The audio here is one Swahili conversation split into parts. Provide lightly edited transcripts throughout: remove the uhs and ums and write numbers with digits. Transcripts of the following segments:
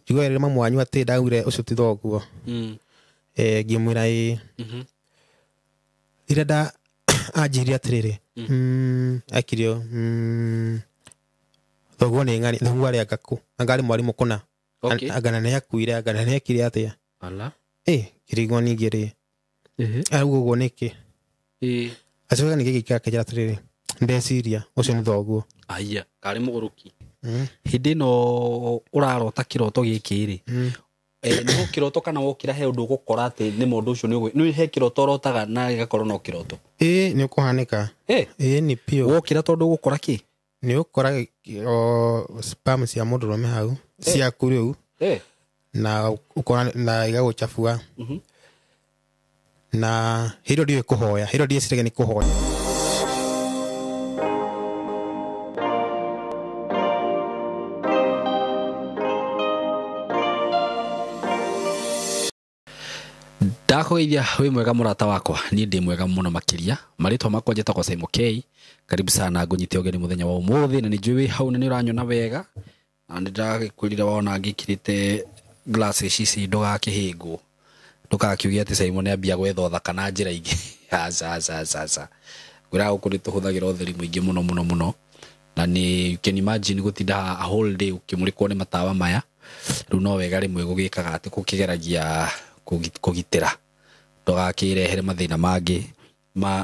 Jugwa rä mamu wanyu atä ndaugire å cio ti thoguo ngä mwä ra ä nda anjä ire atä rä rä akirio thoguo nä ng'ani thoguo arä angakå angarä mwarimå kå na angana nä akuire angana nä ekire atä a kä rigwo ningä rä arauga å guo nä kä acoka nä gä gä kä njära atä rä rä ndeciria å cio nä thoguo aya karä må gå rå ki hä ndä no å rarota kä roto gä kä rä nä gå kä roto kana wokä ra he å ndå gå kora atä nä må ndå å cio nä he kä roto rotaga na gä gakorwo no kä roto nä å kå hanä ka nä piå wokä ra tondå gå kora kä nä å kora spam cia må ndå rå me hau ciaku rä u na ukona na igagå cabua na hä ro ndiå kå hoya hä ro ndiä cirege nä kå hoya ndakogeithia wĩ mwega mũrata wakwa niĩ ndĩ mwega mũno makĩria marĩtwa makwa njĩtagwo Simon K karibu sana ngũnyite ũgeni mũthenya wa ũmũthĩ na nĩ njũĩ wĩ hau na nĩ ũranyona wega na nĩ ndagĩkwĩrire wona ngĩkĩrĩte glasses ici ndũgakĩhĩngwo ndũgakiuge atĩ Simon nĩ ambia gwetha ũthaka na njĩra ingĩ aca ngwĩra gũkũ nĩ tũhũthagĩra ũtheri mũingĩ mũno na nĩ you can imagine gũtinda a whole day ũkĩmũrĩkwo nĩ matawa maya rĩu no wega rĩmwe gũgĩkaga atĩ gũkĩgeragia kũgitĩra ndũgakĩrehere mathĩna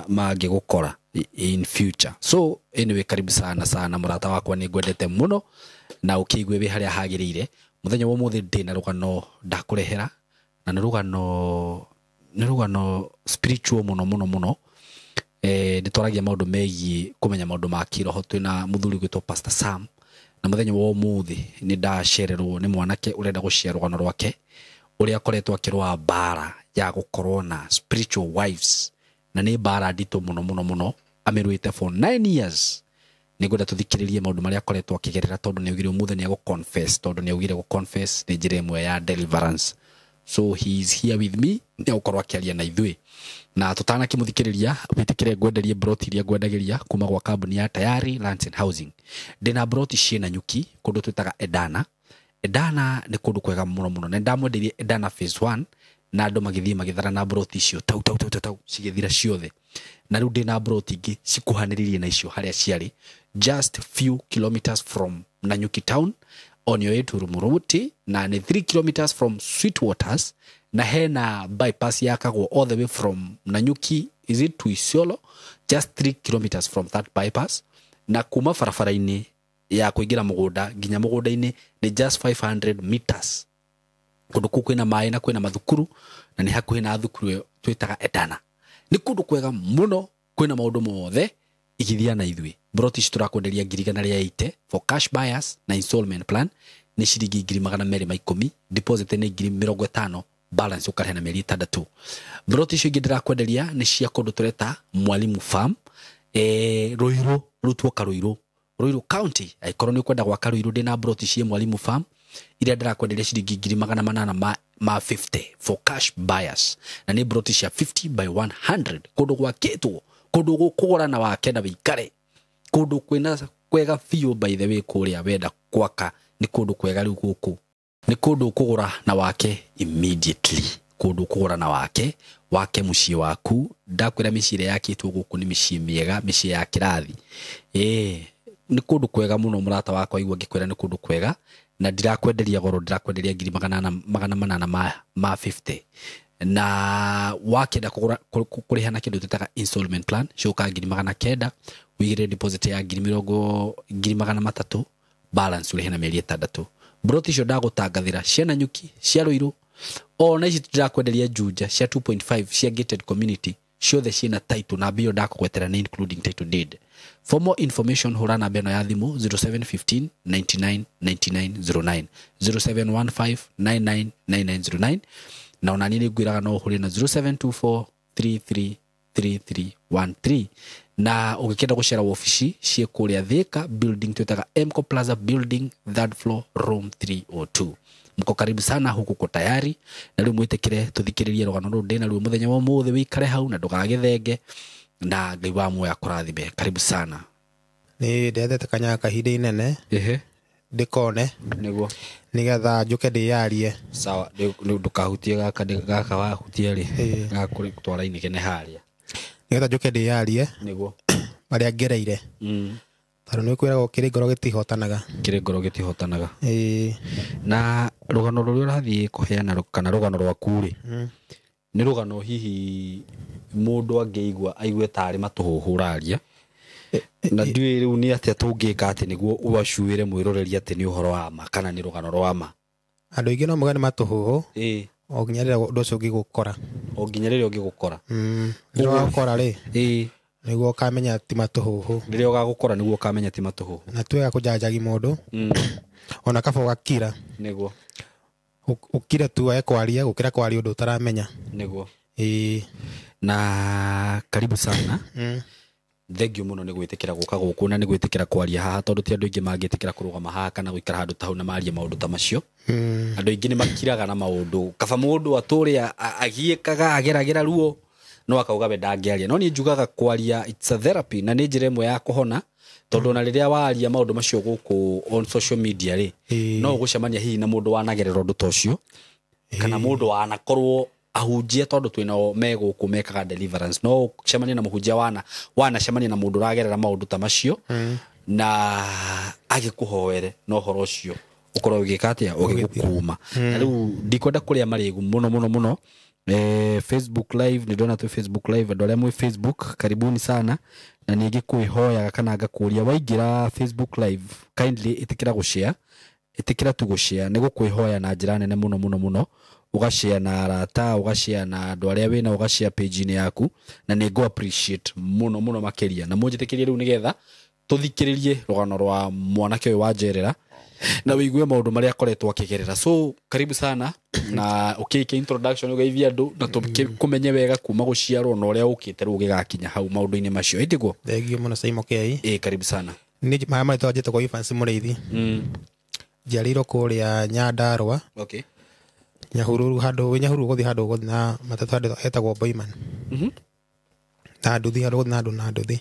mangĩ gũkora in future. So anyway karibu sana mũrata wakwa nĩ ngwendete mũno na ũkĩigue wĩ harĩa hagĩrĩire mũthenya wa ũmũthĩ ndĩ na rũgano ndakũrehera na nĩ rũgano spiritual mũno nĩ twaragia maũndũ megiĩ kũmenya maũndũ ma kĩroho twĩna mũthuri gwĩtwo Pastor Sam na mũthenya wa ũmũthĩ nĩ ndacererwo nĩ mwanake ũrenda gũcea rũgano rwake ũrĩa akoretwo akĩrũa mbara ya gũkorwo na spiritual wives na nĩ mbara nditũ mũno amĩrũĩte for 9 years nĩngwenda tũthikĩrĩrie maũndũ marĩa akoretwo akĩgerera tondũ nĩ augire ũmũthĩ nĩ agũ-confess tondũ nĩ augire gũ-confess nĩ njĩra ĩmwe ya deliverance. So he is here with me nĩ agũkorwo akĩaria na ithuĩ na tũtanakĩmũthikĩrĩria wĩtĩkĩre ngwenderie broti iria ngwendagĩria kuma gwa kambuni ya Tayari Lands and Housing. Ndĩna broti ciĩna nyuki kũndũ twĩtaga Edana nĩ kũndũ kwega mũno na ndamwendeirie Edana phase 1 na andũ magĩthara na broti icio tau cigĩthira ciothe na rĩu ndĩna broti ingĩ cikuhanĩrĩirie na icio harĩa ciarĩ just few kilometers from Nanyuki town on your way to Rumuruti na nĩ 3 kilometers from Sweetwaters na hena bypass yakagwo all the way from Nanyuki is it to Isiolo just 3 kilometers from that bypass na kuma barabara-inĩ ya kũingĩra mũgũnda nginya mũgũnda-inĩ nĩ just 500 meters kũndũ kũu kwĩna maĩ na kwĩna mathukuru na nĩ hakuhĩ na thukuru twĩtaga Edana nĩ kũndũ kwega mũno kwĩna maũndũ mothe igithia na ithuĩ broti ici tũrakwenderia 180 for cash buyers na installment plan nĩ ciringi 210 deposit nĩ 50 balance ũkarehe na mĩeri 6 broti icio ingĩ ndĩrakwenderia nĩ cia kũndũ tũreta Mwalimu Farm Ruiru rutwo Ruiru County aikorwo nĩ kwenda gwaka Ruiru ndĩna broti cia Mwalimu Farm iria ndĩrakwenderia ciringi 850 for cash buyers na nĩ broti cia 50 by 100 kũndũ gwakĩtwo kũndũ gũkũgũra na wake na wĩikare kũndũ kwĩna kwega biũ by the way kũrĩa wenda gwaka nĩ kũndũ kwega rĩu gũkũ nĩ kũndũ kũgũra na wake immediately kũndũ kũgũra na wake mũciĩ waku ndakwĩra mĩciĩ ĩrĩa yakĩtwo gũkũ nĩ mĩciĩ mĩega mĩciĩ ya kĩrathi nĩ kũndũ kwega mũno mũrata wakwa igua ngĩkwĩra nĩ kũndũ kwega na ndirakwenderia goro ndirakwenderia 850 na wakenda kũrĩha na kĩndũ tũtaga installment plan coka 900 wĩigĩre deposit ya 300 balance ũrĩhe na mĩeri 6 broti icio ndagũtangathĩra cia Nanyuki cia Ruiru ona ici ndirakwenderia Juja cia 2.5 cia gated community ciothe ciĩna title na bio ndakũgwetera nĩ including title deed. For more information hũra namba ĩno ya thimũ 0715 99 9909 0715 99 9909 na ona niĩ ngwĩraga no ũhũre na 0724 33 3313 na ũngĩkenda gũcera ofici ciĩ kũrĩa Thika building twĩtaga Emco Plaza building third floor room 302. Mko karibu sana huku kwa Tayari na rĩu mwĩtĩkĩre tũthikĩrĩrie rũgano rũrũ ndĩna rũo mũthenya wa ũmũthĩ wĩikare hau na ndũgagĩthenge na Ngai wa muoyo akũrathime. Karibu sana. Nĩ ndethete kanya kahinda inene ndikone niguo nigetha njuke ndiyarie. Sawa, ndukahutie gaka wahutie ri gakuri twara inigene haria nigetha njuke ndiyarie niguo maria ngereire. Taro ni kwiragwo kiri ngoro gitihotanaga. Na rugano rũrĩa ũrathiĩ kũheana kana rugano rwaku ri ni rugano hihi mũndũ angĩigua aigue tarĩ matũhũhũ ũraria na ndiũĩ rĩu nĩ atĩa tũngĩka atĩ nĩguo ũbacuĩre mwĩroreri atĩ nĩ ũhoro wa ma kana nĩ rugano rwa ma? Andũ aingĩ no mugane matũhũhũ o nginya rĩrĩa ũndũ ũcio ũngĩgũkora. Rĩrĩa wagũkora rĩ nĩguo ũkamenya ti matũhũhũ. Rĩrĩa ũgagũkora nĩguo ũkamenya ti matũhũhũ. Na twega kũjanjagi mũndũ ona kaba ũgakira nĩguo ukire tu ekwaria gukira kwaria ũndũ utaramenya nĩguo. Na karibu sana. Thengiũ mũno nĩ gwĩtĩkĩra gũka gũkũ na nĩ gwĩtĩkĩra kwaria haha tondũ ti andũ aingĩ mangĩtĩkĩra kũrũgama haha kana gũikara handũ ta hau na marie maũndũ ta macio. Andũ aingĩ nĩ makiraga na maũndũ kaba mũndũ atũre agiĩkaga ageragera ruo no akauga we ndangĩaria. No niĩ njugaga kwaria it's a therapy na nĩ njĩra ĩmwe ya kũhona tondũ na rĩrĩa waria maũndũ macio gũkũ on social media rĩ no ũgũcemania hihi na mũndũ wanagerera ũndũ ta ũcio kana mũndũ wanakorwo ahunjia tondũ twĩnao megũkũ mekaga deliverance. No ũcemania na mũhunjia wanacemania na mũndũ ũragerera maũndũ ta macio na agĩkũhoere no ũhoro ũcio ũkorwo ũgĩka atĩa ũgĩgũkuma. Na rĩu ndikwenda kũrĩa marĩgu mũno Facebook live nĩ ndona tu Facebook live andũ arĩa mwĩ Facebook karibuni sana na ningĩ kwĩhoyaga kana ngakũria waingĩra Facebook live kindly ĩtĩkĩra gũshare ĩtĩkĩra tu gũshare nĩ gũkwĩhoya na njĩra nene mũno ugashare na arata ugashare na andũ arĩa wĩna ugashare page-inĩ yaku na nĩ go appreciate mũno makĩria na mũnjĩtĩkĩrie rĩu nĩgetha tũthikĩrĩrie rugano rwa mwanake ũyũ wanjerera na wĩigue maũndũ marĩa akoretwo akĩgerera. So karibu sana na ũkĩike introduction ũgeithia andũ na tũkũmenye wega kuma gũciarwo na ũrĩa ũkĩte rĩu ũgĩgakinya hau maũndũ-inĩ macio. Ĩtiguo thengio mũno Saimo K. Karibu sana. Ni maya marĩtwa njĩtagwo Evans Mũrĩithi. Njiarĩirwo kũrĩa Nyandarũa. Okay. Nyahururu gũthiĩ handũ gũthiĩ na matatũ handũ hetagwo Boyman. Na nduthi handũ gũthiĩ na andũ na nduthi.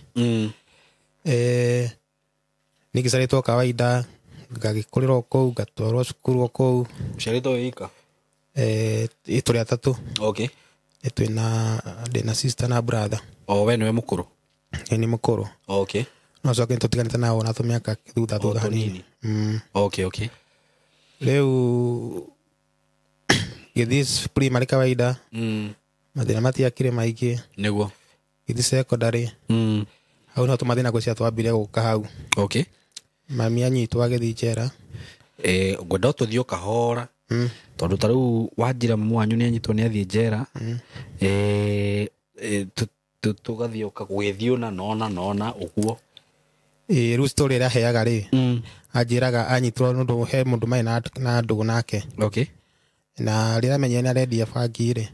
Nĩngĩcarĩtwo kawaida ngagĩkũrĩrwo kũu ngatwarwo cukuru kũu. Ũciarĩtwo wĩika? Tũrĩ atatũ. Okay. Ndĩna sister na brother. We nĩwe mũkũrũ? Nĩ mũkũrũ. Okay. No coke tũtiganĩte nao na tũmĩaka thutha hanini. Okay. Rĩu gĩthiĩ primary kawaida mathĩna matiakire maingĩ nĩguo gĩthiĩ secondary hau no tũmathĩna gũcia twambire gũka hau. Okay. Mami anyitwo agĩthiĩ njera. Ngwenda ũtũthiĩ kahora tondũ ta rĩu Wanjira mamu wanyu nĩ anyitwo nĩ athiĩ njera tũgathiĩ ũkagwĩthiĩ nona ũguo. Rĩu story ĩrĩa aheaga rĩ anjĩraga anyitwo nũndũ he mũndũ marĩ na ndũgũ nake. Okay. Na rĩrĩa amenyire nĩ arendia bangi rĩ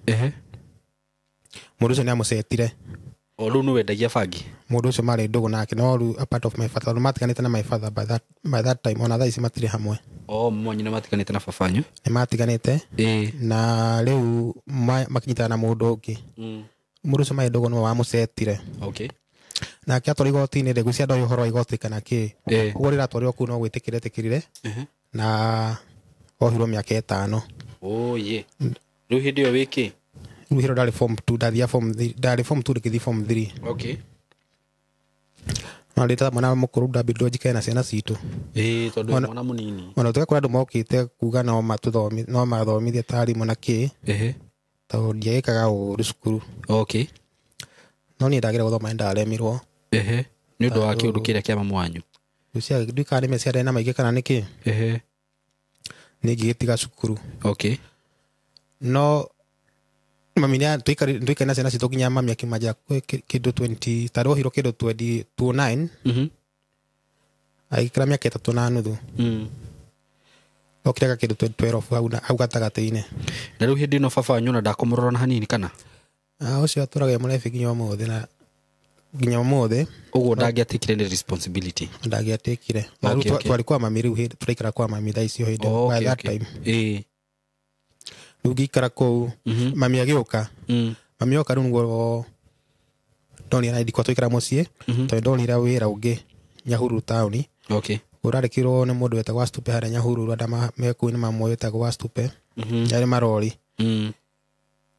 mũndũ ũcio nĩ amũcetire. Rĩu nĩ wendagia bangi? Mũndũ ũcio marĩ ndũgũ nake no rĩu a part of my father matiganĩte na my father by that time ona thaa ici matirĩ hamwe. Mwanyu nĩ matiganĩte na babanyu? Nĩ matiganĩte na rĩu makinyitana na mũndũ ũngĩ. Mũndũ ũcio marĩ ndũgũ nĩwe wamũcetire. Okay. Nake atwarwo igoti-inĩ rĩ gwĩcia ndoĩ ũhoro wa igoti kana kĩ. Ũguo rĩrĩa atwarirwo kũu no gwĩtĩkĩrire na ohirwo mĩaka 5. Rĩu hĩndĩ ĩyo wĩkĩ? Rĩu hĩndĩ ndarĩ form 2 ndarĩ form 2 rĩgĩthiĩ form 3. Okay. No rĩta mwana mũkũrũ ndambĩrwo njikae na ciana citũ. Tondũ mwana mũnini. Ona tũgakora andũ mokĩte kuga no mathomithie ta arimũ na kĩ. Tondũ ndiagĩkaga ũũru cukuru. Okay. No niĩ ndagĩra gũthoma ndaremirwo. Nĩ ũndũ wa kĩũndũ kĩrĩa kĩa mamu wanyu? Ndikane meciarĩ na maingĩ kana nĩkĩ. Nĩ ngĩgĩtiga cukuru. Okay. No mami nĩ na ciana citũ nginya mami akĩmanjĩra kĩndũ 20 tarĩ ohirwo kĩndũ 29 agĩkĩra mĩaka 3 na nuthu. Okĩraga kĩndũ 12 hau gatagatĩ-inĩ. Na rĩu hĩndĩ ĩno baba wanyu ona ndakũmũrora na hanini kana? Ũcio atũraga mũrebi nginya ũmũthĩ. Ũguo ndangĩatĩkire nĩ responsibility? Ndangĩatĩkire. Na rĩu twarĩ kwa mami rĩu tũraikara kwa mami thaa icio hĩndĩ by that time. Rĩu ngĩikara kũu mami agĩũka. Mami oka rĩu nĩguo ndonire na ndikwa tũikara mũciĩ tondũ ndonire wĩra ũngĩ Nyahururu taũni. urarekirwo nĩ mũndũ wetagwo Stupe harĩa Nyahururu andũ mekuinĩ mamwe wetagwo Stupe yarĩ marori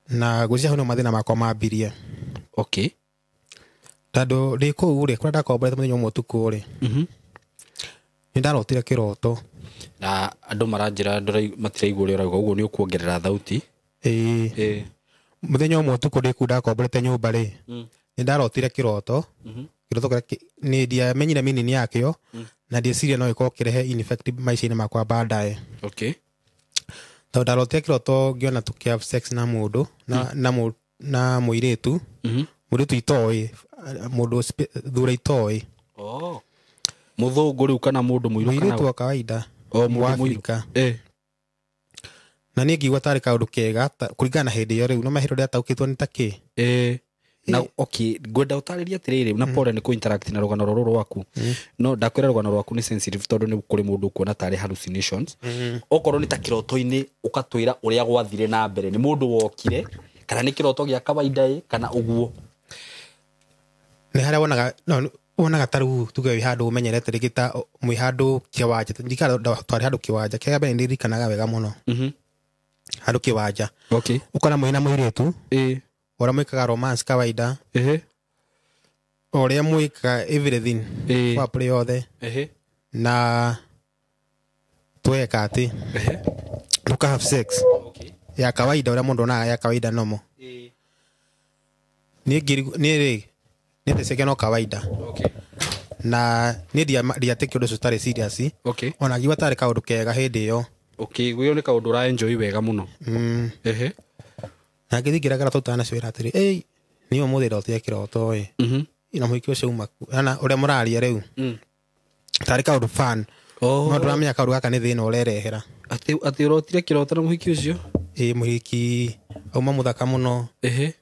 na gwĩciria hau nĩ mathĩna makwa mambirie. Okay. Tondũ ndĩ kũu rĩ, kũrĩa ndakomborete mũthenya ũmwe ũtukũ rĩ, nĩ ndarotire kĩroto na andũ maranjĩra matiraigua ũrĩa ũrauga, ũguo nĩ ũkuongerera thauti. Mũthenya ũmwe ũtukũ ndĩ kũu ndakomborete nyũmba rĩ, nĩ ndarotire kĩroto kĩrĩa nĩ ndiamenyire meaning yakĩo na ndĩciria no gĩkorwo kĩrehe effect maica-inĩ makwa baadaye. Okay. Tondũ ndarotire kĩroto ngĩona tũkĩ sex na mũndũ na mũirĩtu, mũirĩtu itoĩ, mũndũ thura itoĩ. Mũthũngũ rĩu kana mũndũ mũirũ kana mũirĩtu wa kawaida wa Afrika. Na niĩ ngĩigua tarĩ kaũndũ kega kũringana na hĩndĩ ĩyo rĩu no mahĩndĩ ũrĩa ataũkĩtwo nĩ takĩ. Na okay, ngwenda ũtarĩria atĩrĩrĩ na pole nĩ ku-interact na rũgano rũrũ rwaku. No ndakwĩra rũgano rwaku nĩ sensitive tondũ nĩ kũrĩ mũndũ kuona tarĩ hallucinations. Okorwo nĩ ta kĩroto-inĩ ũkatwĩra ũrĩa gwathire na mbere, nĩ mũndũ wokire kana nĩ kĩroto gĩa kawaida kana ũguo? Nĩ harĩa wonaga tarĩu tuge wĩ handũ ũmenyerete rĩngĩ ta mwĩ handũ kĩwanja, ndikara twarĩ handũ kĩwanja, kĩa mbere nĩ ndirikanaga wega mũno handũ kĩwanja. Okay. Ũkona mwĩ na mũirĩtu ũrĩa mwĩkaga romance kawaida, ũrĩa mwĩkaga everything wapũrĩ yothe na tweka atĩ tuka have sex ya kawaida ũrĩa mũndũ onaga ya kawaida normal. Niĩ nĩteceke no kawaida. Na niĩ ndiatĩkia ũndũ ũcio ũtarĩ serious. Ona ngiuga tarĩ kaũndũ kega hĩndĩ ĩyo. Okay, gwĩyo nĩ kaũndũ ũra enjoy wega mũno. Na ngĩthiĩ ngĩragara tũtanacwĩra atĩrĩ, niĩ ũmũthĩ ndotire kĩroto na mũhiki ũcio uma na ũrĩa mũraria rĩu tarĩ kaũndũ fun. No ndũramenya kaũndũ gaka nĩ thĩna ũrerehera. Atĩ ũrotire kĩroto na mũhiki ũcio? Mũhiki auma mũthaka mũno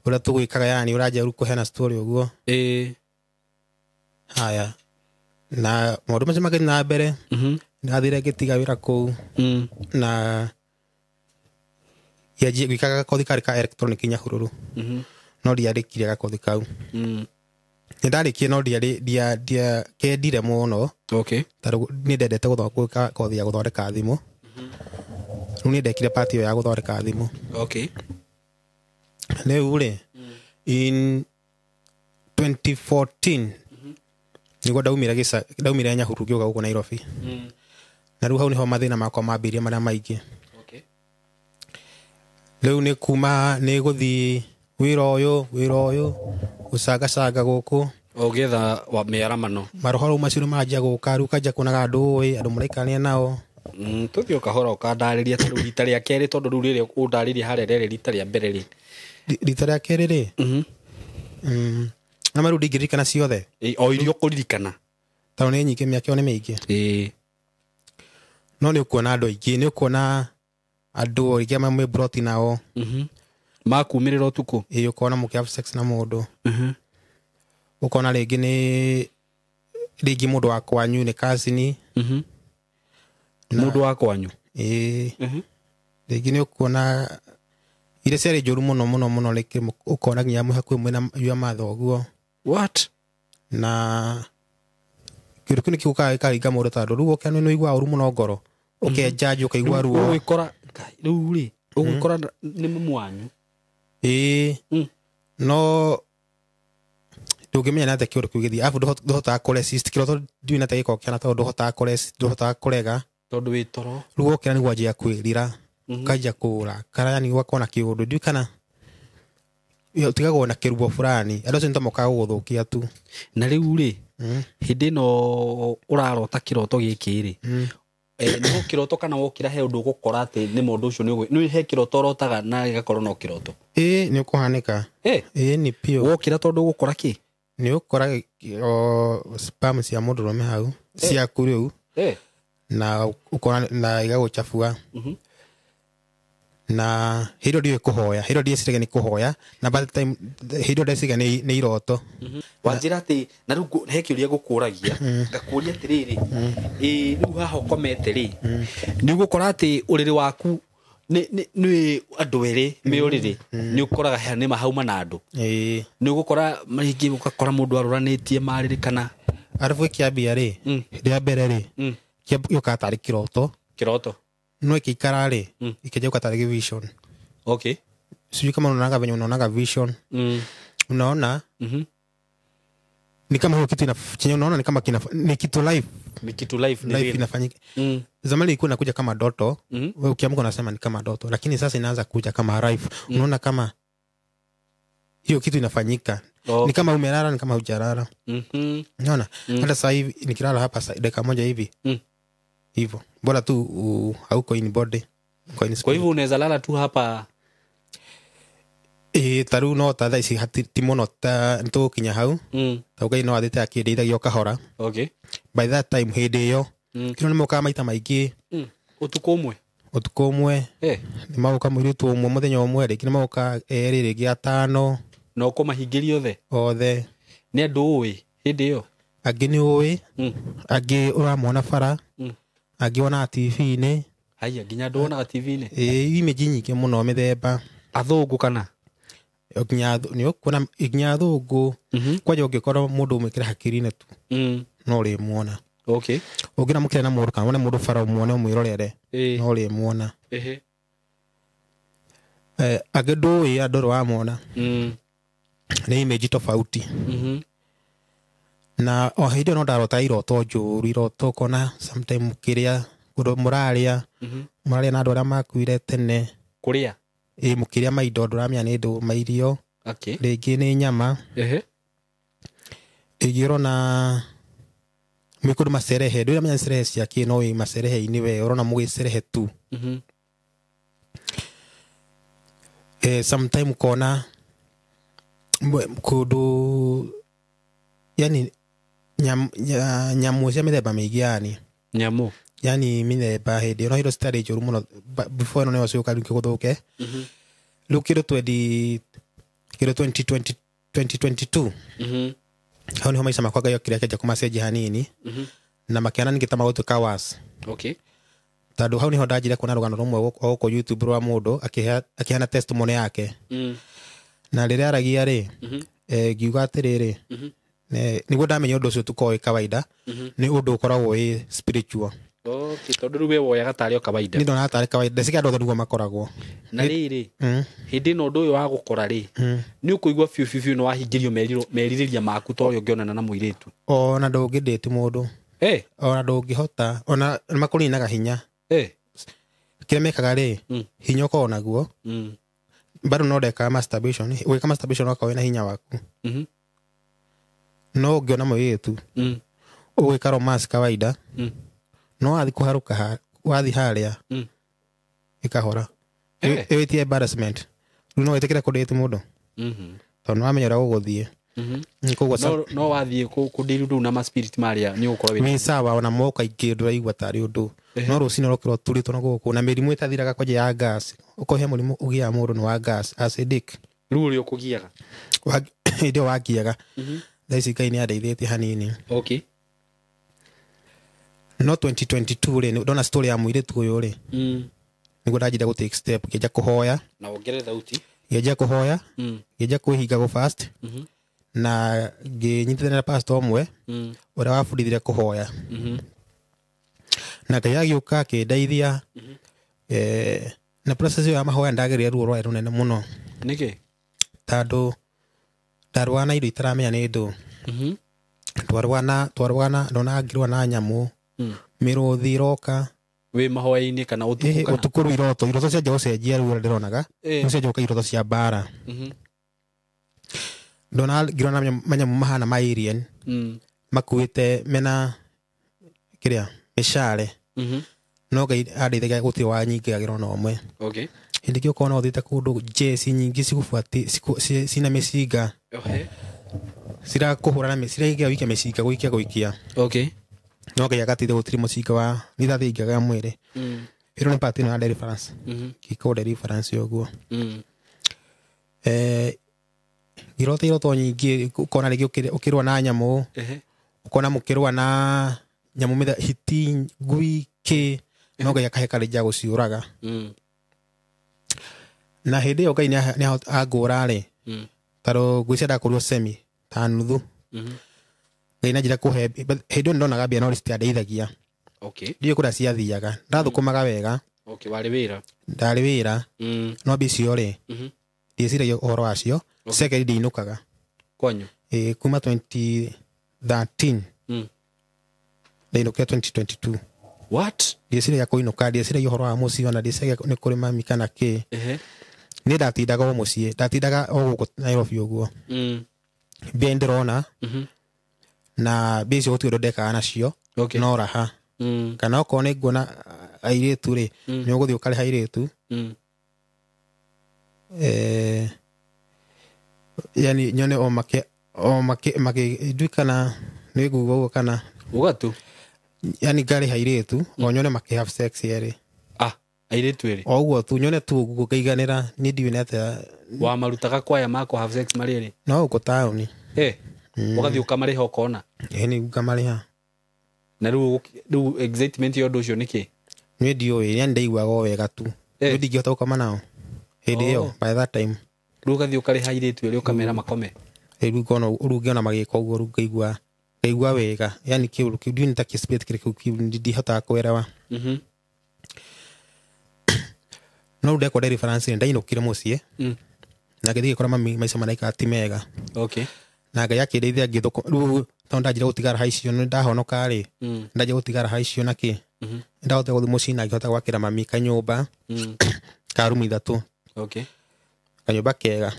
ũrĩa tũgwĩkaga, yani ũranjia rĩu kũheana story ũguo. Haya, na maũndũ macio magĩthiĩ na mbere, ndathire ngĩtiga wĩra kũu na gĩanjia gwĩkaga gakothi karĩ ka electronic Nyahururu, no ndiarĩkirie gakothi kau. Nĩndarĩkirie no ndiakendire mũno tondũ nĩ ndendete gwĩka kothi ya gũthondeka thimũ. Rĩu nĩ ndekire part ĩyo ya gũthondeka thimũ. Rĩu rĩ, in 2014 nĩguo ndaumire Nyahururu ngĩũka gũkũ Nairobi. Na rĩu hau nĩho mathĩna makwa mambirie marĩa maingĩ. Rĩu nĩ kuma nĩ gũthiĩ wĩra ũyũ gũcangacanga gũkũ ũgĩetha mĩaramano. Maroho rĩu macio nĩmanjia gũka, rĩu kanjia kuonaga andũ mũraikarania nao. Tũthiĩ ũkahora ũkandarĩria tondũ rita rĩa kerĩ, tondũ rĩu rĩrĩa ũndarĩria harĩa rĩrĩ rita rĩa mbere rĩ. Rita rĩa kerĩ rĩ? Na rĩu ndingĩririkana ciothe. O iria ũkũririkana. Tondũ nĩ nyingĩ, mĩaka ĩyo nĩ mĩingĩ. No nĩ ũkuona andũ aingĩ, nĩ ũkuona andũ aingĩ mamwe broti nao. Makumĩrĩra ũtukũ. Ũkona mũkĩ have sex na mũndũ. Ũkona rĩngĩ mũndũ wa kwanyu nĩ cousin. Mũndũ wa kwanyu? Rĩngĩ nĩ ũkuona iria ciarĩ njũru mũno rĩngĩ ũkona nginya hakuhĩ mwĩna yua mathoguo. What? Na kĩndũ kĩu nĩ kĩũkaga gĩkaringa mũndũ tondũ rĩu ũkĩona nĩ ũiguaga ũru mũno ngoro, ũkenjanji ũkaigua ruo. Ũgĩkora rĩu rĩ, ũgĩkora nĩ mamu wanyu? No ndũngĩmenya na atĩa kĩũndũ kĩu gĩthiĩ, arabu ndũhotaga kũresist kĩroto, ndiũĩ na atĩa gĩkoragwo kĩhana tondũ ndũhotaga kũrega tondũ wĩ toro. Rĩu ũkĩra nĩguo anjia kwĩrira, kanjia kũrakara, yani ũgakona kĩũndũ ndiũĩ kana ũtigagwo na kĩruo fulani, andũ acio nĩtamokaga gũgũthũkia tu. Na rĩu rĩ, hĩndĩ ĩno ũrarota kĩroto gĩkĩ rĩ, nĩ kĩroto kana wokĩra he ũndũ ũgũkora atĩ nĩ mũndũ ũcio nĩ he kĩroto ũrotaga na gĩgakorwo no kĩroto? Nĩ ũkũhanĩka. Nĩ pio. Wokĩra tondũ ũgũkora kĩ? Nĩ ũgũkora spam cia mũndũ rũme hau ciaku rĩu na ũkona na igagũchafua. Na hĩndĩ ndiũĩ kũhoya, hĩndĩ ndĩciraga nĩ kũhoya, na by the time hĩndĩ ndĩciraga nĩ iroto. Wanjĩra atĩ na rĩu he kĩũria ngũkũragia, ngakũria atĩrĩrĩ, rĩu haha ũkomete rĩ, nĩ ũgũkora atĩ ũrĩrĩ waku nĩ andũ erĩ me ũrĩrĩ, nĩ ũkoraga nĩ hauma na andũ. Nĩ ũgũkora rĩngĩ ũgakora mũndũ arũranĩtie marĩrĩ kana arabu ĩkĩambia rĩ, rĩa mbere rĩ, gĩũka tarĩ kĩroto no ĩkĩikara rĩ ĩkĩnja gũka tarĩ vision. Okay, sijui kama unaonaga venye unaonaga vision. Unaona ni kama hiyo kitu chenye unaona ni kama ni kitu life life inafanyika. Zamani ilikuwa inakuja kama doto, wewe ukiamka unasema ni kama doto, lakini sasa inaanza kuja kama life. Unaona kama hiyo kitu inafanyika. Ni kama umelala, ni kama hujalala. Unaona hata sasa hivi nikilala hapa dakika moja hivi hivyo bora tu hauko in body. Kwa hivyo unaweza lala tu hapa taru no ta thaisi timono ta nto kinya hau taugai no athite akindithagio kahora. Okay, by that time hindi yo kino ni moka maita maingi utuko umwe ni mauka mwiritu umwe muthenya umwe ri kino mauka eri gi atano no ko mahingiri othe ni andu ui hindi yo angi ni ui angi uramona bara angi ona TV ni haya ginya ndona TV ni image nyingi muno mithemba athungu kana ni kuna ignyathungu kwaje ungikorwo mundu umekira hakiri-ini tu no ri muona. Okay, ungira mukira na mundu kana wona mundu bara umuone umwirorere no ri muona. Agedo adoro wa muona ni image tofauti. Na o hindi no ndarota iroto njuru iroto kona sometime kiria kundu muraria na andu aria makuire tene kuria mukiria maindo nduramya ni ndu mairio. Okay, ringi ni nyama igiro na mikundu maserehe ndu amenya serehe cia kino i maserehe ini we urona mugiserehe tu. Sometime kona kundu yani nyamu cia mithemba mingi nyamu yani mithemba hindi no hiro study njuru muno before no ciuka ringi guthuke riu kiro 2022 hau niho maisha makwa gayo kiria keja kumacenji hanini na makiana ningita magutuka was. Okay, tando hau niho ndajire kuona rugano rumwe guko YouTube rwa mundu akihana testimony yake na riria aragia ri ngiuga atiriri niguo ndamenya undu ucio tukoi kawaida ni undu ukoragwo wi spiritual. Okay, tondu riu we woyaga tari o kawaida ni ndona tari kawaida ndeciga andu othe niguo makoragwo na riri hindi no ndu uyu wa gukora ri ni ukuigwa fiu no wahingirio meririria maku to yo ngionana na muiritu ona ndunginditi mundu ona ndungihota ona makurinaga hinya kile mekaga ri hinya ko naguo bado no ndeka masturbation weka masturbation wakawe na hinya waku no ngiona muiritu ugwika romance kawaida no athi kuharuka wathi haria ikahora ewetie embarrassment no etekira kudate mundu tondu wamenyera guguthie no wathie kudiru na ma spirit maria ni ukorwo wi sawa ona moka ingi nduraigwa tari undu no rucini rokiro turito na guku na mirimu itathiraga kwaje ya gas ukohe murimu ugia mundu ni wa gas acidic riu uri ukugiaga ndio wagiaga thaisi kai ni andeithĩtie hanini. Okay, no 2022 ri ndona story ya muiritu uyu ri niguo ndajire gu take step ngeja kuhoya na ongerere thauti ngeja kuhoya ngeja kuhinga go fast na nginyitithania na pastor omwe uria wabundithire kuhoya na kaya giuka kindeithia na process ya mahoya ndageria ruo rwa runene muno niki tando ndarwana indo itaramenya ni ndu twarwana ndona ngirwa na nyamu miruthi roka we mahoya-ini kana utukuru iroto cia ucenjia riu ndironaga ucenjia uka iroto cia bara ndona ngirwa na manyamu mahana ma alien makuite mena kiria mishale no ngai andeithagia gutiri wa nyingi agirona omwe. Okay, hindi kio kona uthite kundu jesi nyingi cigubuati cina micinga sira kuhura na sira wiki micinga guikia. Okay, no ngai agatithia gutiri mucinga wa nithathingaga mwiri iro ni party na deliverance kiko deliverance yoguo iroto nyingi ukona rigi ukirwa na nyamu ukona mukirwa na nyamu mitha hiti ngui ki no ngai akaheka rija guciuraga na hindi yo ngai ni agura ri taro ngui cia ndakorwo semi ta nuthu ngai na njira kuhe hindi ndonaga mbia no risti andeithagia Okay. Ndio kura ciathiaga ndathukumaga wega. Okay, wari wira. Ndari wira. No bicio ri. Ndiciragia uhoro wacio. Second ndiinukaga. Kwanyu. Kuma 2013. Ndainukia 2022. What? Ndiciragia kuinuka, ndiciragia uhoro wa muci ona ndiciragia ni kuri mami kana ki. Ni ndatindaga o mucie, ndatindaga o guku Nairobi uguo. Mbia ndirona. Na mbia icio gutiri ndekaga nacio. No raha. Kana okorwo ni nguona airitu ri ni uguthii ukariha airitu. Yani nyone o make duikana ni gugo uguo kana ugatu. Yani ngariha airitu o nyone make have sex yeri. Airitu eri. O uguo tu nyone tu gugo kaiganira ni ndiwe nete wa marutaga kwaya mako have sex mariri. No uko tauni. Ugathii ukamariha ukona. Ni ukamariha. Na riu excitement yo ndu cio niki? Ni ndiwe yani ndaiguaga wega tu. Ni ndingihota gukoma nao. Hindi iyo by that time. Riu ugathii ukariha airitu eri ukamera makome. Riu ngiona magika uguo riu ngaigua wega. Yani kiuru kiu ni ta kispet kiu ndihota kuelewa. No ndeko dairy France ndainukire mucie. Na ngithii gikora mami maica manaika ti mega. Okay. Na ngai akindeithia ngithuko riu tonda njira gutigara haicio ni ndahonoka ri. Ndaje gutigara haicio na ki. Ndahota guthi mucie na ngihota gwakira mami kanyumba. Ka rumu 3. Okay. Kanyumba kega.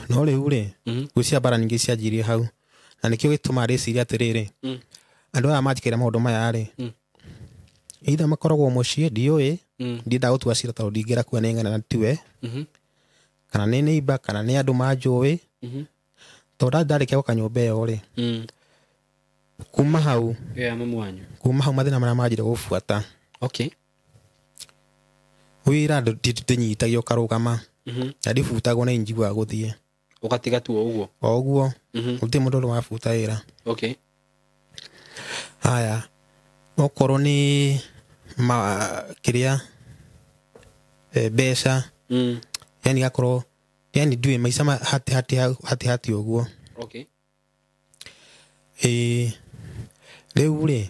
No riu ri gucia bara nyingi cianjirie hau. Na nikio gituma riciria atiriri. Andu aya majikira maundu maya ri. Either makoragwo mucie ndioi. Ndinda gutua cira tondu ndingira kuwa ni ng'ana na tiwe. Kana ni neighbor kana ni andu manjui. Tondu ndarikia kanyumba iyo ri. Kuma hau. Mamu wanyu. Kuma hau mathina maria manjire gubuata. Okay. Wira ndinyitagio karugama. Na ndibutagwo na injigua guthie. Ugatiga tu uguo. O uguo. Uti mundu wa buta wira. Okay. Haya. Okorwo ni kiria besha. Yani gakorwo yani ndiwe maica hati uguo. Okay. Riu ri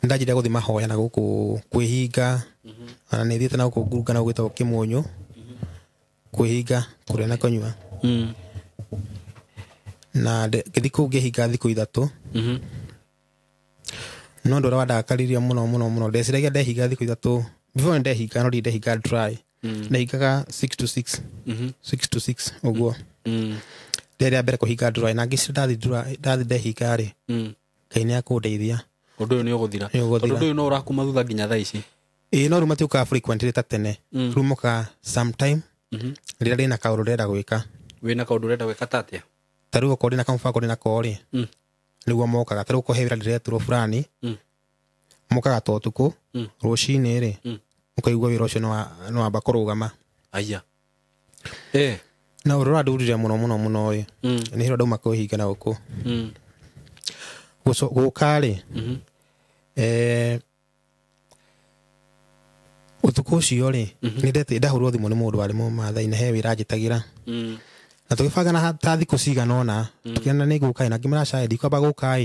ndajira guthi mahoya na guku kwihinga. Ana ni thiete na guku ngurunga na gwitwo kimunyu. Kwihinga kuria na kunyua. Na ngithi ku ngihinga thiku 3. No ndora wadakariria muno ndeciragia ndehinga thiku 3. Before ndehinga no ndehinga dry. Ndehingaga 6 to 6. 6 to 6 uguo. Ndere mbere kuhinga dry na ngicira ndathi ndehinga ri. Ngai ni akundeithia. Undu ni uguthira. Undu no urakuma thutha nginya thaa ici. No ruma tiuka frequently ta tene. Rumuka sometime. Rira ndina kaundu ndenda gwika. Wina kaundu ndenda gwika tatia? Taru ukorina kamfako ndina kori. Niguo mokaga taru kuhevira ndireturo fulani. Mokaga to tuku. Rucini ri. Ukaigua wira ucio no amba kurugama. Aya. Na urura ndurire muno ri. Ni hiro ndauma kuhinga na guku. Guka ri. Utuku ucio ri. Ni ndete ndahurwo thimu ni mundu wari Mumathai na he wira njitagira. Na tugibanga na ta thiku cigana ona. Tukiana ni guka na ngimara shahidi kwamba guka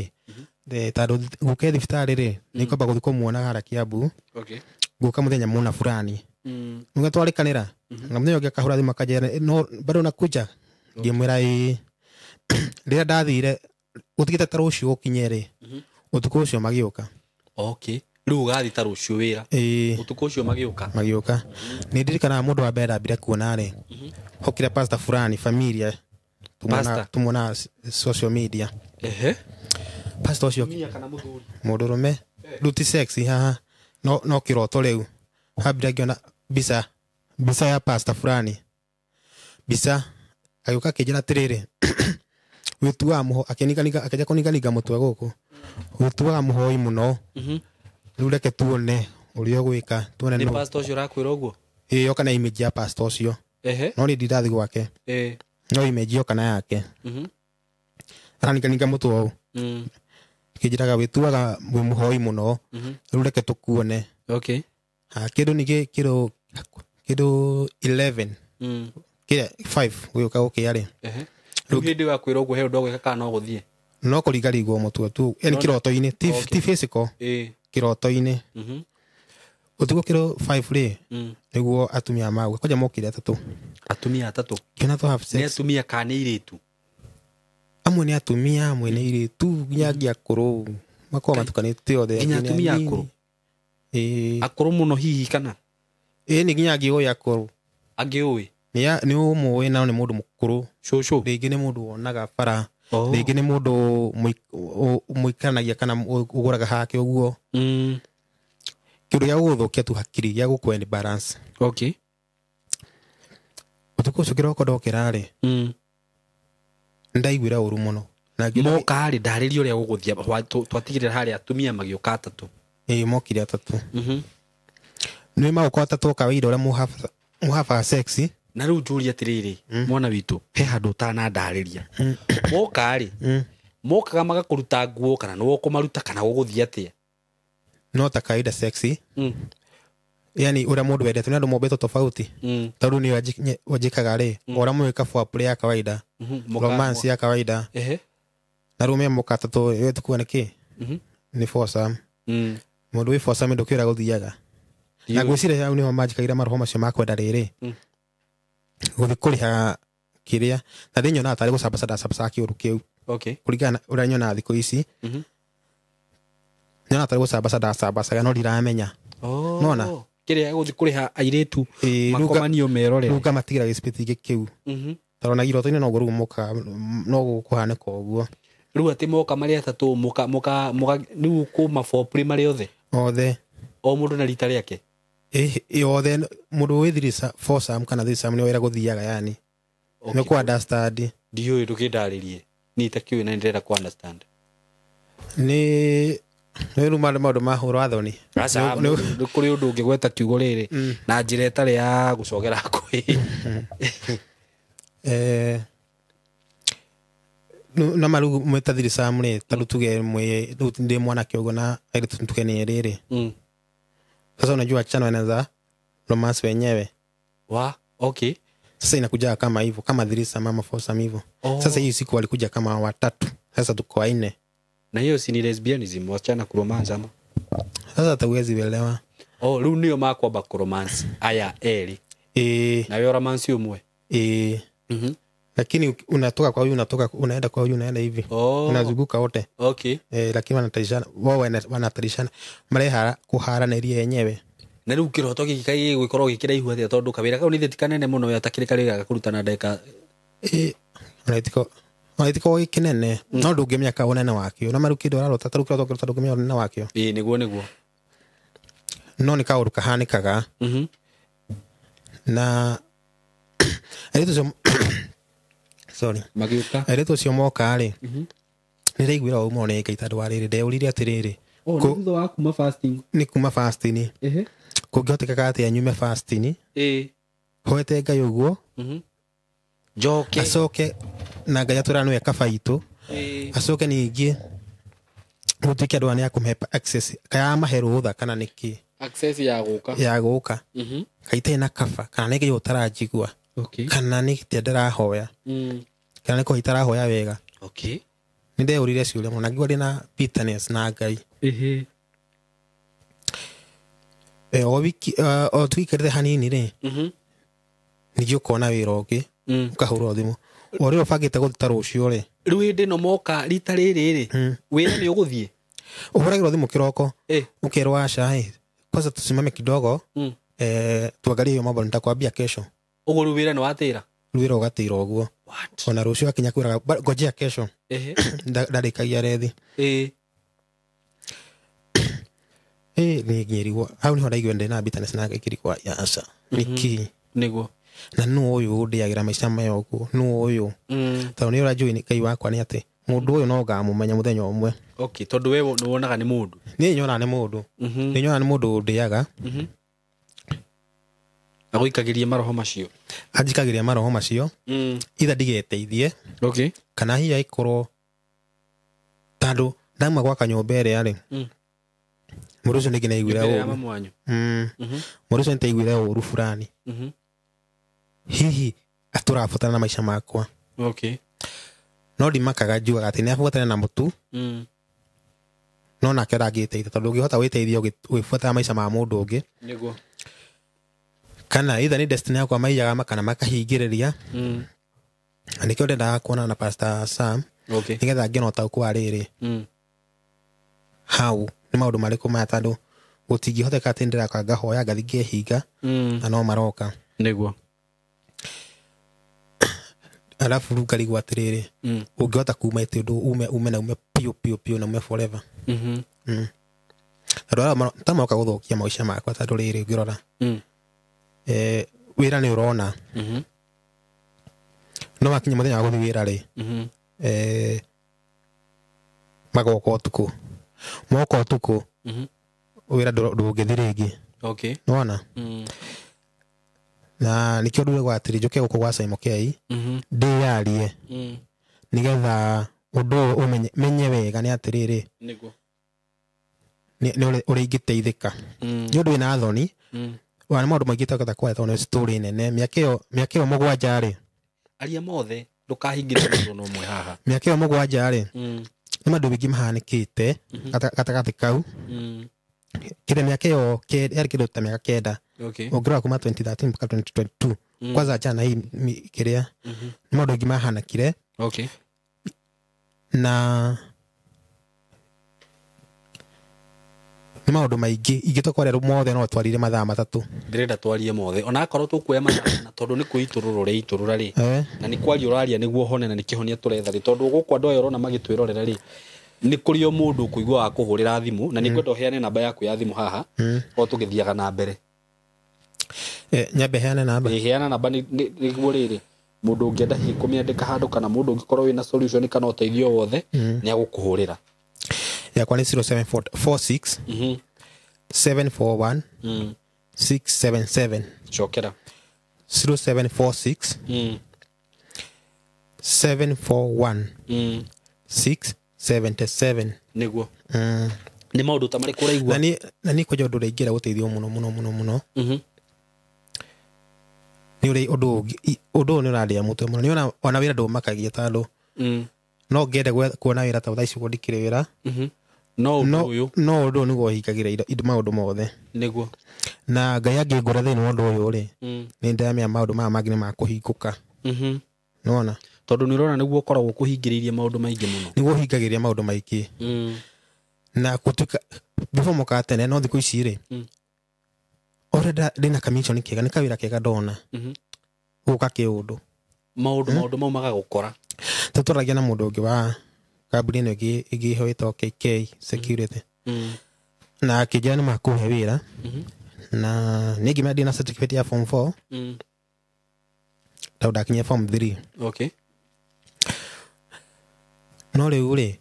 tondu guka thibitari ri ni kwamba guthi kumuona hara Kiambu. Okay. Guka muthenya muna fulani. Ngatwarikanira. Na muthenya ungi akahura thimu akajera no bado nakuja. Ngimwira rira ndathire utigite ta rucio gukinyere. Utuku ucio magiuka. Okay. Riu gathi ta rucio wira. Utuku ucio magiuka. Ni ndirikana mundu wa mbere ambire kuona ri. Hokire pastor fulani familia. Tumona social media. Pastor ucio mudurume ruti sexy haha. No kiroto riu. Habira ngiona bisa ya pastor fulani. Bisa ayuka kijana tiriri. Witua muho akaja kuniga mutwe guku. Witua muhoi muno. Riu reke tuone urio gwika tuone no. Ni pastor ucio rakwira uguo? Yoka na image ya pastor ucio. No ni ndirathi gwake. No image yoka na yake. Araniga mutwe au. Kijiraga wituaga muhoi muno. Riu reke tukuone. Okay. Kidu ni kidu 11. Kile 5 gwiuka gukiari. Riu hindi wakwira uguo he undu gwika kana no guthie. no kũrigarigwo mũtwe tu yani kiroto-inĩ ti physical kiroto-inĩ ũtukũ kiro 5 rĩ nĩguo atumia maguo kwaja mokire atatũ kĩona to have sex nĩ atumia kana iritu amwe nĩ atumia amwe nĩ iritu nginya akũrũ makorwo matukanĩte othe nginya atumia akũrũ akũrũ mũno hihi kana nĩ nginya angĩũĩ akũrũ angĩũĩ nĩ ũmũĩ na nĩ mũndũ mũkũrũ rĩngĩ nĩ mũndũ wonaga bara rĩngĩ nĩ mũndũ mũikaranagia kana ũgũraga hake ũguo kĩndũ gĩa gũgũthũkia tu hakiri gĩa gũkweni balance ũtukũ ũcio kĩroko ndokĩra rĩ ndaiguĩra ũru mũno moka rĩ ndarĩria ũrĩa gũgũthia twatigĩrĩra harĩa atumia magĩũka atatũ mokire atatũ nĩ magũka atatũ kawaida ũrĩa mũhabaga sex na rĩu njũria atĩrĩrĩ mwana witũ he handũ ũtanandarĩria moka rĩ mokaga magakũruta nguo kana nĩ ũkũmaruta kana gũgũthia atĩa no ta kawaida sexy yani ũrĩa mũndũ wendete nĩ andũ mombĩtwo tofauti tondũ nĩ wajikaga rĩ ũrĩa mwĩka for play ya kawaida romance ya kawaida na rũme moka atatũ wewe tukuwa nĩkĩ nĩ foursome mũndũ wĩ foursome ndũkĩra gũthiaga na gwĩciria yao nĩho manjikagira maroho macio makwenda rĩrĩ gũthi kũrĩha kĩrĩa na ndĩ nyonaga tarĩ gũcambacanda kĩũru kĩu kũringana ũrĩa nyonaga thikũ ici nyonaga tarĩ gũcambacaga no ndiramenya nona kĩrĩa gũthi kũrĩha airĩtu makomanio merorera rũga matigira gĩcipĩti kĩu tondũ na iroto-inĩ noguo rĩu moka no gũkũhanĩka ũguo rĩu atĩ moka marĩ atatũ moka rĩu kuma foreplay marĩ othe o mũndũ na rita rĩake othe mũndũ wĩ thirisa foursome kana threesome nĩ wĩra gũthiaga yani nĩ kũ understand ndiũĩ ndũkĩndarĩrie niĩ itakĩũĩ na nĩndĩrenda kũ understand nĩ rĩu maũndũ ma hũra wathoni nĩ kũrĩ ũndũ ũngĩgweta kiugo rĩrĩ na njĩra ĩtarĩ ya gũcogera kwĩ na maru mweta threesome rĩ tondũ tuge ndĩ mwanake ũguo na airĩtu tuge nĩ rĩrĩ sasa unajua chano inaanza romance wenyewe sasa inakuja kama hivyo kama threesome ama foursome hivyo sasa hii siku walikuja kama watatu sasa tuko wanne na hiyo si ni lesbianism wachana kuromance ama sasa tawezi kuelewa rĩu nĩo makwamba kuromance aya eri na yo romance umwe lakini unatoka kwa huyu unaenda kwa huyu unaenda hivi unazunguka wote lakini wanatarishana wao wanatarishana marehara kuharanĩria yenyewe na rĩu kĩroto gĩkĩ kaĩ gĩgũkorwo gĩkĩraihu atĩa tondũ kawĩra kau nĩ theti kanene mũno yatakĩrĩ karĩ gakũrutana ndeka Wanaitiko gĩkĩnene no ndũngĩmenya ka ũnene wakĩo na maru kĩndũ ararota tarũ kĩroto kĩrota ndũngĩmenya ũnene wakĩo nĩguo no nĩ kaũndũ kahanĩkaga na airĩtu magĩũka airĩtu acio moka rĩ nĩ ndaiguĩra ũru mũno nĩ ngaita andũ a rĩrĩ ndeũrire atĩrĩrĩ thutha wa kuma fasting nĩ kuma fasting kũngĩhotekeka atĩa nyume fasting hoete Ngai ũguo njoke acoke na Ngai atũra nĩwe kaba itũ acoke ningĩ gũtuĩke andũ nĩ akũmhe access kaya mahe rũtha kana nĩkĩ access ya gũka kaitĩ na kaba kana nĩ Ngai ũtaranjigua kana nĩ ndĩrahoya kana nĩ kũhita itarahoya wega nĩ ndeũrire ciũria mũno na ngĩgua ndĩna bitterness na Ngai o wiki o twikarire hanini rĩ ningĩ ũkona wĩra ũngĩ ũkahũrwo thimũ ũrĩa ũbangĩte gũthiĩ rũciũ rĩ rĩu hĩndĩ ĩno moka rita rĩrĩ wĩra nĩ ũgũthiĩ ũhũragĩrwo thimũ kĩroko ũkerwo aca kwanza tusimame kidogo tuangalie hiyo mambo nitakwambia kesho ũguo rĩu wĩra nĩ watĩra rĩu wĩra ũgatĩra ũguo ona rũciũ akinya kwĩraga ngojea kesho ndarĩkagia rethi nĩ ngĩrigwo hau nĩho ndaigua ndĩna bitterness na ngĩkĩrigwo aca nĩkĩ nĩguo na nũ ũyũ ndĩagĩra maica maya ũguo nũ ũyũ tondũ nĩ ũranjũĩ Ngai wakwa nĩ atĩ mũndũ ũyũ no ngamũmenya mũthenya ũmwe tondũ we nĩ wonaga nĩ mũndũ niĩ nyonaga nĩ mũndũ ndĩaga agũikagĩria maroho macio anjikagĩria maroho macio itha ndigeteithie kana hihi aikorwo tondũ ndaima gwaka nyũmba ĩrĩa rĩ mũndũ ũcio nĩngĩ naiguĩra ũru mũndũ ũcio nĩtaiguĩra ũru fulani hihi atũrabatara na maica makwa no ndimakaga njugaga atĩ nĩabuatana na mũtu no nake ndangĩteithia tondũ ũngĩhota gwĩteithia ũgĩbuataga maica ma mũndũ ũngĩ nĩguo kana either nĩ destiny yakwa maiyaga kana makahingĩrĩria na nĩkĩo ndendaga kuonana na Pastor Sam nĩgetha ngĩona ũtaũku wa rĩrĩ hau nĩ maũndũ marĩkũ maya tondũ gũtingĩhoteka atĩ ndĩraka ngahoya ngathi ngĩhinga na no maroka nĩguo alafu rĩu ngarigwo atĩrĩrĩ ũngĩhota kuma ĩtĩ ũndũ ume na ume piũ na ume forever tondũ arĩa tamoka gũthũkia maica makwa tondũ rĩrĩ ũngĩrora wĩra nĩ ũrona no makinya mũthenya wa gũthiĩ wĩra rĩ magoka ũtukũ moka ũtukũ wĩra ndũngĩthiĩ rĩngĩ nĩwona na nĩkĩo ndũrĩgwo atĩrĩ njũke gũkũ gwa Simon K ndĩyarie nĩgetha ũndũ ũyũ menye wega nĩ atĩrĩrĩ nĩ ũrĩa ingĩteithĩka nĩ ũndũ wĩna thoni wa nĩ maũndũ maingĩ tũkata kwaria tondũ nĩ story nene mĩaka ĩyo mũgwanja rĩ aria mothe ndũkahingĩre mũndũ no mwe haha mĩaka ĩyo mũgwanja rĩ nĩ maũndũ maingĩ mahanĩkĩte gatagatĩ kau kĩrĩa mĩaka ĩyo yarĩ kĩndũ ta mĩaka 9 ũngĩrora kuma 2013 mpaka 2022 kwanza jana hii kĩrĩa nĩ maũndũ maingĩ mahanakire na nĩ maũndũ maingĩ ingĩtũkwarĩra mothe no twarire mathaa matatũ ndĩrenda twarie mothe ona akorwo tũkuoya mathaa tondũ nĩ kwĩitũrũra rĩ itũrũra rĩ na nĩ kwaria ũraria nĩguo hone na nĩ kĩhonia tũretha rĩ tondũ gũkũ andũ aya ũrona magĩtwĩrorera rĩ nĩ kũrĩ o mũndũ kũigua wa kũhũrĩra thimũ na nĩ kwenda ũheane namba yaku ya thimũ haha o tũgĩthiaga na mbere nyambe heane namba heana namba nĩguo rĩrĩ mũndũ ũngĩenda kũmĩandĩka handũ kana mũndũ ũngĩkorwo wĩna solution kana ũteithio wothe nĩ agũkũhũrĩra yakwa nĩ 0746 741 677 cokera 0746 741 677 nĩguo nĩ maũndũ ta marĩ kũraigua na niĩ kwenja ũndũ ũrĩa ingĩra gũteithio mũno nĩ ũrĩ ũndũ ũyũ nĩ ũrandĩa mũtwe mũno nĩona ona wĩra ndũmakagia tondũ no ngende kuona wĩra ta thaa ici ndikĩrĩ wĩra no ũndũ ũyũ nĩguo hingagĩra maũndũ mothe nĩguo na Ngai angĩngũra thĩinĩ wa ũndũ ũyũ rĩ nĩ ndĩramenya maũndũ maya mangĩ nĩ makũhingũka nĩwona tondũ nĩ ũrona nĩguo ũkoragwo kũhingĩrĩirie maũndũ maingĩ mũno nĩguo hingagĩria maũndũ maingĩ na gũtuĩka before moka tene no thikũ ici rĩ orenda ndĩna commission kĩega nĩ kawĩra kĩega ndona gũka kĩũndũ maũndũ mau magagũkora tũtwaragia na mũndũ ũngĩ wa kambuni ĩno ĩngĩ ĩhoĩtwo KK Security na akĩnjĩra nĩ makũhe wĩra na nĩ ngĩmenya ndĩ na certificate ya form 4 tondũ ndakinyia form 3 no rĩu rĩ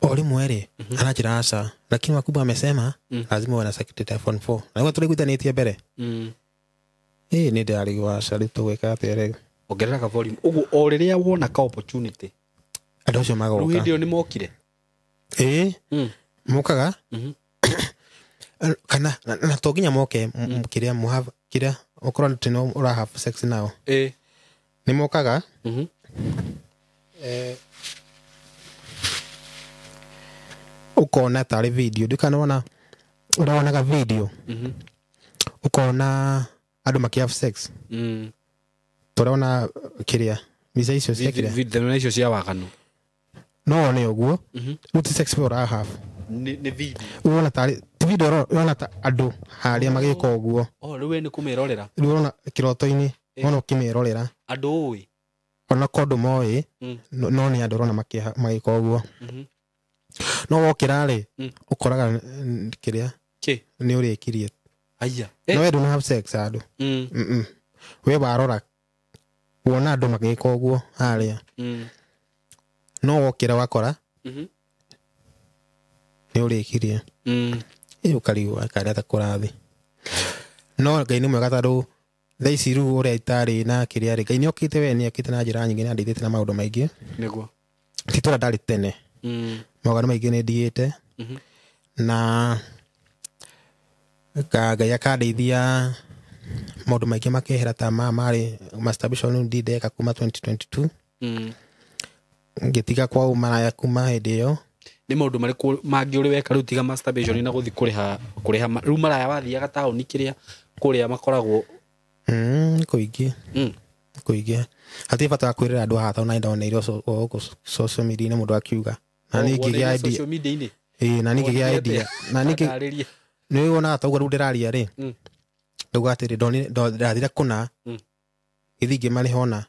o rĩmwe rĩ ananjĩra aca lakini wakubwa amesema lazima uwe na certificate ya form 4 na nĩguo tũrĩguithanĩtie mbere nĩ ndĩrarigwo aca rĩu tũgwĩka atĩa rĩu ongerera volume ũguo o rĩrĩa wona ka opportunity andũ acio magoka rĩu hĩndĩ ĩyo nĩ mokire mokaga kana na to nginya moke kĩrĩa okorwo tino ura have sex nao nĩ mokaga ukona tarĩ video ndikana ũraonaga video ukona andũ maki have sex tũraona kĩrĩa mbica icio cia kĩrĩa video icio cia waganu no nĩ ũguo uti sex for a half nĩ video unaona tarĩ video unaona ta andũ harĩa magĩka ũguo rĩu nĩ kũmĩrorera rĩu unaona kĩroto-inĩ unaona kĩmĩrorera andũ ũĩ ona kodũ moĩ no nĩ andũ ũrona magĩka ũguo no wokĩra rĩ ũkoraga kĩrĩa nĩ ũrĩkirie no we don't have sex andũ we warora wona andũ magĩka ũguo harĩa no wokĩra wakora nĩ ũrĩkirie ũkarigwo karĩa ta kũrathi no Ngai nĩ mwega tondũ thaa ici rĩu ũrĩa itarĩ na kĩrĩa rĩ Ngai nĩ okĩte we nĩ okĩte na njĩra nyingĩ nĩ andeithĩtie na maũndũ maingĩ nĩguo ti tũrĩa ndarĩ tene maũndũ maingĩ nĩ ndigĩte na Ngai akandeithia maundu maingi makehera ta mari masturbation ndideka kuma 2022 ngitiga kwa umaraya kuma hindi iyo ni maundu mariku mangi uri weka riu tiga masturbation na guthi kuriha riu maraya wathiaga tauni kiria kuria makoragwo kuingi hati bata kwirira andu haha tauna ndona irio social media ni mundu akiuga na ningi gia idea social media ini na ningi gia idea na ningi ni wona ta ugaru ndiraria ri ndugatiri ndathira kuna ithingi mari hona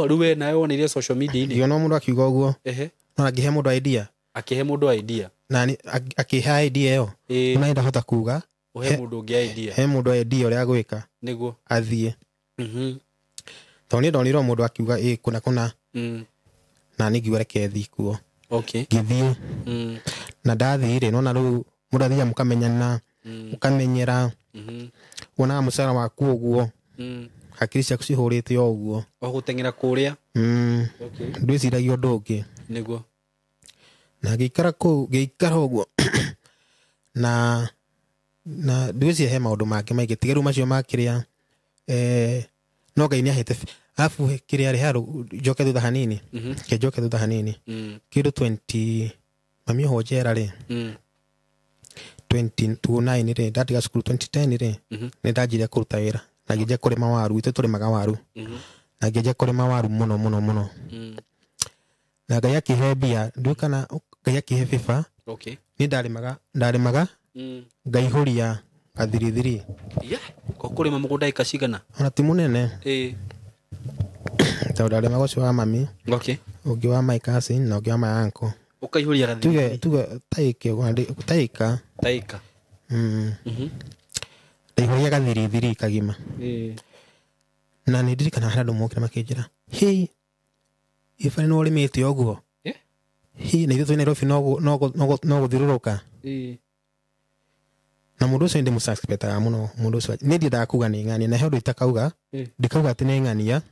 riu we nawe wonirie social media ini yo no mundu akiuga uguo no angihe mundu idea na akihe idea yo na ndahota kuga he mundu idea uria gwika niguo athie toni ndonirwo mundu akiuga kuna na ningiuga reke thi kuo ngithie na ndathire no na riu mundu athia mukamenyana mukamenyera wona mucara waku uguo hakiri ciaku cihurite o uguo guteng'era kuria ndwiciragia undu ungi niguo na geikara uguo na ndwiciria he maundu mangi maingi tiga riu macio makiria no Ngai niahete afu kiria ri haru njoke thutha hanini njoke thutha hanini kindu 20 mami hojera ri 2029 ri ndatiga cukuru 2010 ri ni ndanjire kuruta wira na ngije kurima waru itu turimaga waru na ngije kurima waru muno na Ngai akihe mbia ndukana Ngai akihe FIFA ni ndarimaga ngaihuria gathirithiri ko kurima mugunda ikacigana ona ti munene tawdale magocio wa mami ungi wa my cousin na ungi wa my uncle ukaihuria gathirithiri tuge taika ndaihuria gathirithiri kagima na ni ndirikana handu mokire makinjira hii ifani no limite oguo hii na ithu Nairobi no guthiruruka na mundu ucio ndi mususpectaga muno mundu ucio ni ndiendaga kuga ni ng'ania na hendu itakauga ndikauga ati ni ng'ania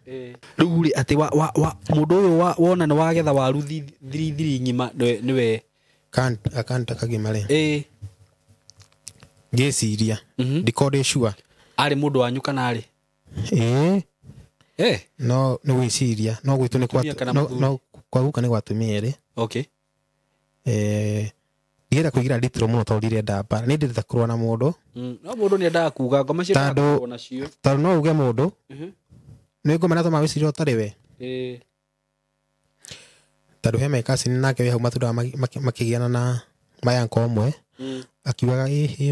riu ri ati wa mundu uyu wona ni wagetha waru thiri ngima niwe akanta kagima ri ngeciria ndikode sure ari mundu wanyu kana ari no ni gwiciria no gwitu ni no kwaguka ni gwatumia ri ngira kuigira nditiro muno to ndirenda mbara ni ndita kurwa na mundu no mundu ni endaga kuga ngoma cio ndakorwo nacio tondũ no uge mundu ni ngoma natoma wiciria utari we tondũ he mekasi nake hau matunda makigiana na mayanko omwe akiugaga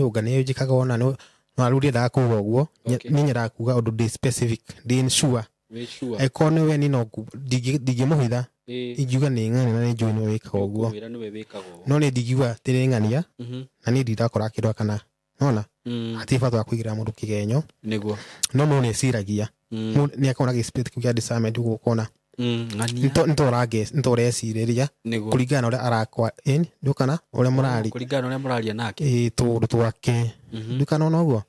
unga ni njikaga ona no aruri nda kuga uguo ni nyenda kuga undu ndi specific ndi sure ekone we ni no ndigimuhitha ingiuga ni ng'ania na ni njui ni wikaga uguo no ni ndigiuga ti ni ng'ania na ni ndakora kindu kana nona ati bata wa kuigira mundu kigenyo niguo no no ni ciragia ni akona gisplit kugia discernment gukona ng'ania ntorecireria kuringana uria arakwa ndukana uria murari kuringana uria muraria nake tundu twake ndukana ona uguo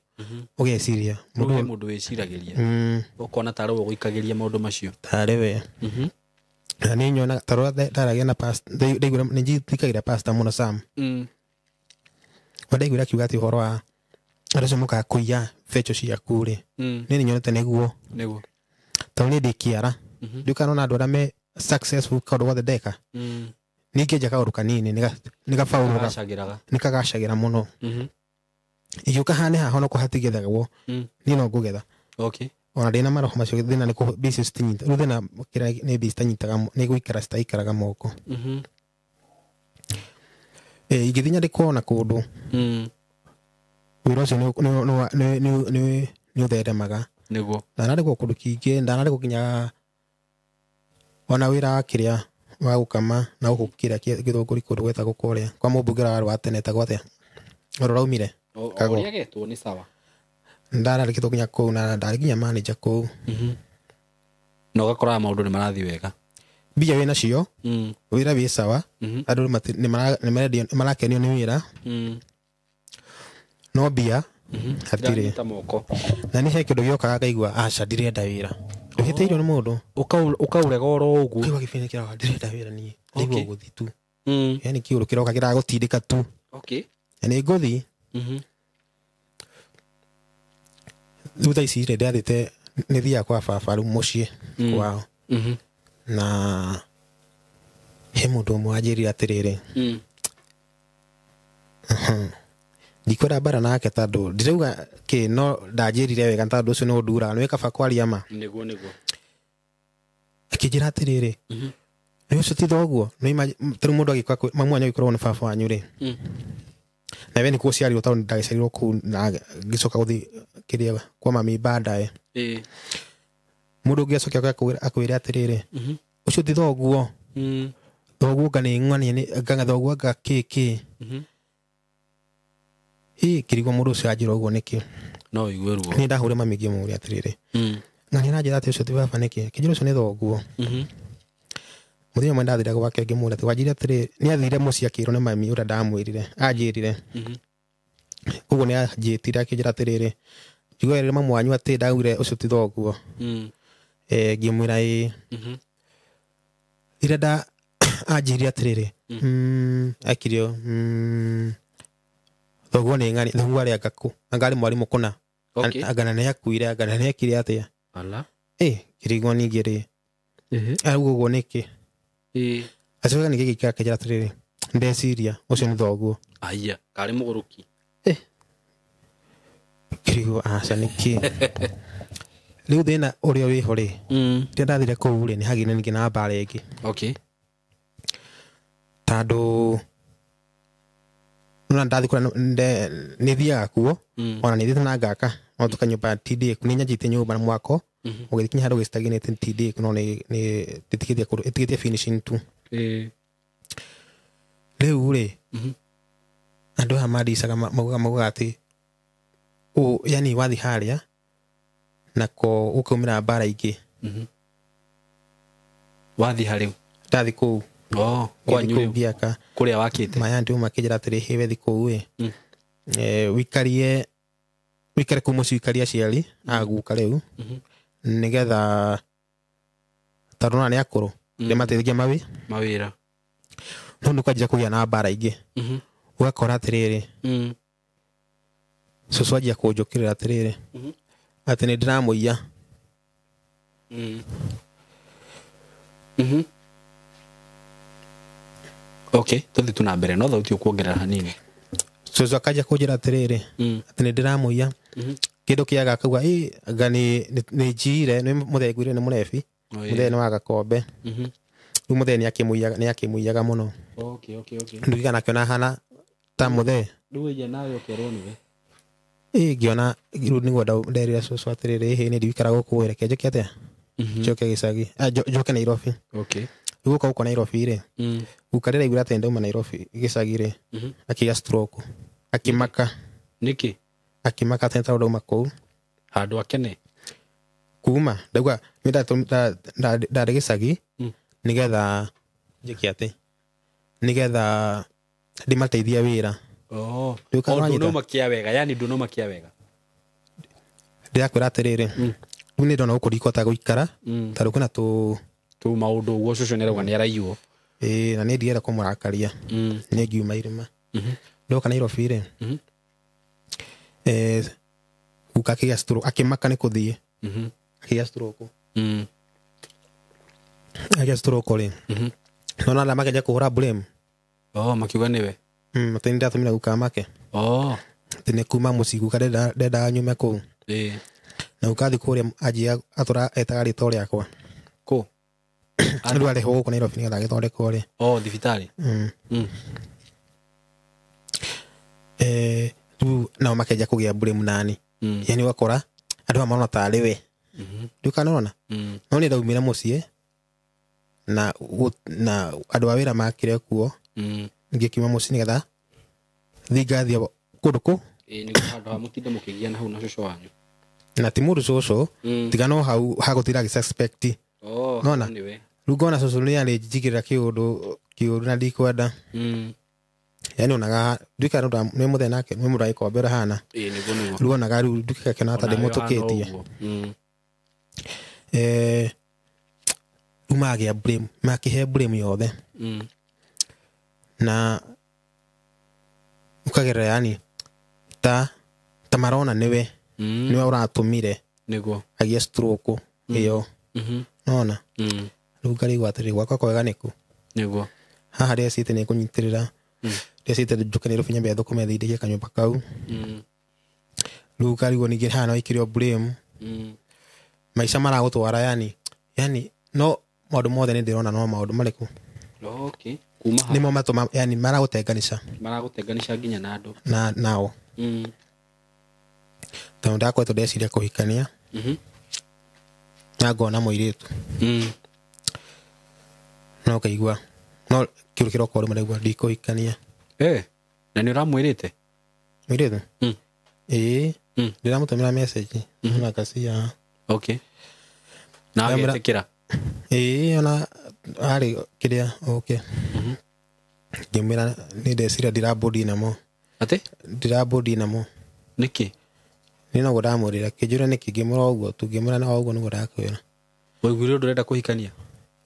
ugeciria mundu wiciragiria ukona taro guikagiria maundu macio tare we na ni nyona taro ndaragia na past ndaigura ni njitikagira pasta muno Sam ndaigura kiuga ati horo wa aracio muka kuiya fecho cia kure ni nyonete neguo tawni ndikiara ndukana na andu aria me successful kaundu wothe ndeka ningeja kaundu kanini nigafaulura nikagacagira muno igiuka hane haho no kuhatigethagwo ni no ngugetha ona ndina maroho macio thina ni ku business tinyita ru thina kira ni business tinyitaga ni guikara staikaraga moko igithinya ndikuona kundu wira ucio ni utheremaga niguo ndanari kundu kingi ndanari gukinya ona wira kiria wa gukama na gukira githunguri kundu gweta gukoria kwa mubungira wa tene ta gwate uraumire kagoria getwo ni sawa ndara kinya kuu na ndari kinya manager kuu no gakora maundu ni marathi wega bia wina cio wira wi sawa andu ni marakenio ni wira no bia hatire na ni he kindu giokaga ngaigua aca ndirenda wira uhiteirio ni mundu ukaurega oro ugu kiwa kifini kira ndirenda wira ni niguo guthi tu yani kiuru kiroka kira gutindika tu yani nguthi Thutha ici rä ndathite nä thiaga kwa baba rä u må ciä kwao na he må ndå å mwe anjä rire atä rä rä ndikwenda mbara nake tondå ndirauga kä no ndanjä rire wega tondå å cio nä å nduraga nä wä kaba kwaria ma akä njä ra atä rä rä nä å cio ti thoguo tarä u må ndå agä mamu wanyu agä korwo nä baba wanyu rä na we nä kuo ciarirwo tondå ndagä carirwo kuu na ngä coka gå thiä kä rä a kwa mami bandae må ndå å ngä acoke akwä re atä rä rä å cio ti thoguo thoguo nga nä ng'ania nganga thoguo nga kä kä rigwo må ndå å cio anjä ra å guo nä kä nä ndahå re mami ngä må re atä rä rä ng'ania na njä ra atä å cio ti baba nä kä kä njä ra å cio nä thoguo må thenya mwe ndathire gwake ngä må re atä wanjire atä rä nä athire må ciä akä rwo nä mami å rä a ndamwä rire anjä rire koguo nä anjä tire akä njä ra atä rä rä njiguä rä mamu wanyu atä ndaugire å cio ti thoguo ngä mwä ra ä ire nda anjä rire atä rä rä akirio thoguo nä ng'ani thoguo arä angakå angarä mwarimå kå na angana nä akuire angana nä ekire atä a kä rigwo ningä rä arauga å guo nä kä acoka nä gä gä ikara kä njä ra atä rä rä ndeciria å cio nä thoguo karä må gå rå ki kä rigwo aca nä kä rä u thä na å rä a wä ho rä rä a ndathire kå u rä nä hagä ningä na mbara ä ngä tandå na ndathi kå nä thiaga kuo ona nä thiäte na ngaka no tå kanyå mba tindä ku nä nyanjä nyå mba na mwako å gä kinya handå gä citagä nä te tindä ku no nä ä tie finishing tu rä u rä andå aya mandicaga maugaga atä yani wathi harä a nako å kaumä ra mbara ingä wathi harä ndathi kå u kå rä a wakä te maya ndä makä njä ra atä rä hä wethi kå u wikare kå må ci wikarie aciari aguka rä u nä getha tondå na nä akå rå ndä mateithagia mawä ra no nä kwanjia kå gä a na mbara ingä å gakora atä rä rä cåcå anjia kå njå kä rä ra atä rä rä atä nä ndä ramå iya tå thiä tu na mbere no thauti å kuongerera hanini cåcå akanjia kå njä ra atä rä rä atä nä ndä ramå iya kä ndå kä aga akauga anga nä njire nä må thenya ngwire nä må rebi må thenya nä wa gakombe rä u må thenya nä akä må iyaga må no ndå gä gana kä ona hana ta må thee ngä ona rä u nä guo nderä cåcå atä rä rä hä nä ndiikara gå kå reke njoke atä njoke gä cagi njoke Nairobi rä u gå ka gå kå Nairobi rä guka rä raigua atä ndauma Nairobi gä cagi rä akä ga stroke akä maka nä kä akä maka atä tondå ndauma kå u handå akene kuma ndauga ndarä gä cagi nä getha njä ke atä nä getha ndä mateithia wä ra ndå wega yani ndå nomakia wega ndä rakwä ra atä rä rä rä u nä ndona gå kå rikota gå ikara tondå kwä na tå maå ndå guo cåcå nä arauga nä araiywo na nä ndienda kå må rakaria nä ngiuma irä ma ndoka Nairobi rä guka akä maka nä kå thiä akä gä rä nona arä a makenja kå hå ra makiuga nä we atä nä ndatå mä ra guka make atä nä kuma må ciä guka ndendaga nyume kå u na gukathi kå rä a anjia atå ra etaga rä to rä akwa rä u arä ho gå kå Nairobi nä getha agä thondekwo rä thibitarä rä u nao makenja kå gä a mbå nani yani ũgakora andũ aya marona tarĩ we ndukanona no nĩ ndaumire mũciĩ na andũ a wĩra makire kuo ngĩkiuma mũciĩ nĩgetha thiĩ ngathie kũndũ kũ nĩguo handũ ha mũtinde mũkĩgiana hau na cũcũ wanyu na ti mũndũ cũcũ tiga no hau hagũtira gĩsuspect nona rĩu ngona cũcũ nĩ arĩ njigĩrĩra kĩũru na ndikwenda yani onaga ndika nä må thenya nä må ndå agä hana rä u onaga rä u ndukä kä ona ta ndä må tå kä tie rä u makä he blame yothe na å kagerera yani ta marona nä we niwe uratumire niguo agie stroke iyo nona riu ngarigwa atiri gwakwa kwega niku niguo haha ria cite ni kunyitirira ria cite njukane rufinya mbere thukume thiindie kanyumba kau riu ngarigwa ningi haha no ikirio blame maisha maragutwara yani no maundu mothe ni ndirona no maundu mariku okay kuma ha nimo matuma yani maragutenganisha nginya na andu nao tondu ndakoretwo ndeciria kuhikania na ngona muiritu no kaigua no kiuru kiroko rimwe ndaigua ndikuhikania na ni uramwirite muiritu ndiramutumira message na kacia okay na agetekira ona ari kiria okay ngimira ni ndeciria ndirabodi namo ate ndirabodi namo niki nina guramurira kijura niki ngimura uguo tu ngimura na uguo nugo ndakwira waigwire ndurenda kuhikania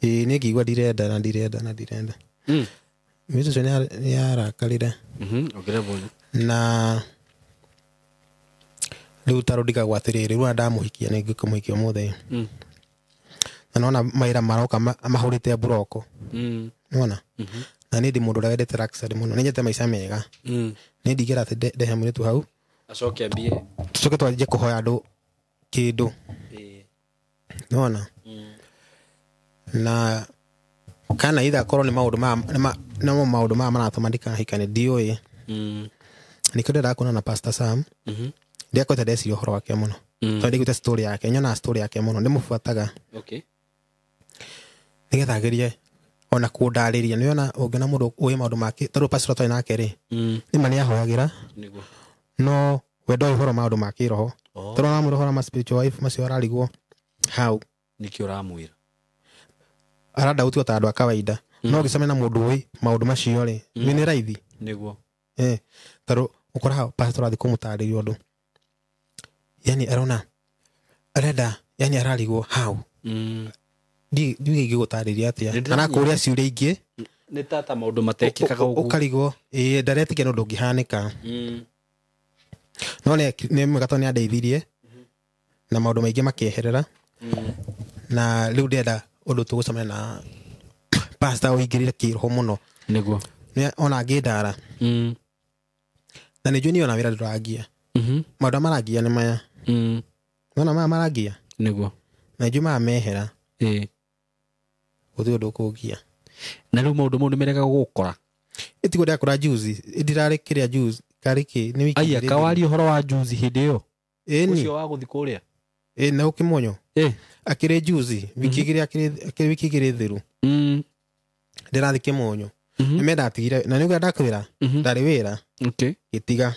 ni ngigwa ndirenda mitu cene ni arakarire ogere boli na riu tarudika gwatiriri riu ndamuhikia ni ngikumuhikia muthe na nona maira maroka mahurite buroko nona na ni ndi mundu ndagedete luxury muno ninyete maisha mega ni ndigira ati ndehe muritu hau acoke ambie tucoke twanjie kuhoya andu kindu nona na kana itha korwo ni maundu maundu maratuma ndikahikane ndiui nikio ndirakuona na Pastor Sam ndiakwete ndeciria uhoro wake muno tondu ndiguite story yake nyona story yake muno ndimubuataga okay nigetha gerie ona kundariria niona ungiona mundu uyi maundu make tondu pastor twai nake ri ni mani ahoyagira niguo no wendo uhoro maundu make roho tondu na mundu uhoro ma spiritual life macio ararigwo how nikio ramwira arada uti ota andu a kawaida no gicame na mundu uyi maundu macio ri ni raithi niguo tondu ukora pastor athi kumutariria undu yani arona arenda yani ararigwo how ndiuge ngigutariria atia kana kuria ciuria ingi ni tata maundu matekikaga uguo ukarigwo ndaretikia nundu ngihanika no ni mwega ni andeithirie na maundu maingi makieherera na riu ndenda undu tugucamana na pastor uingirire kiroho muno niguo ona ngindara na ni juni ona wira nduragia maundu maragia ni maya nona maya maragia niguo na juma mehera uthi undu kugia na riu maundu mau nimerega gukora itigo ndakora juice ndirari kiria juice kariki ni wiki aya kawari uhoro wa juice hindi iyo ni ucio wa guthi kuria na ukimonyo akire juice wiki igiri thiru ndirathi kimonyo nimenda atigire na niuga ndakwira ndari wira okay gitiga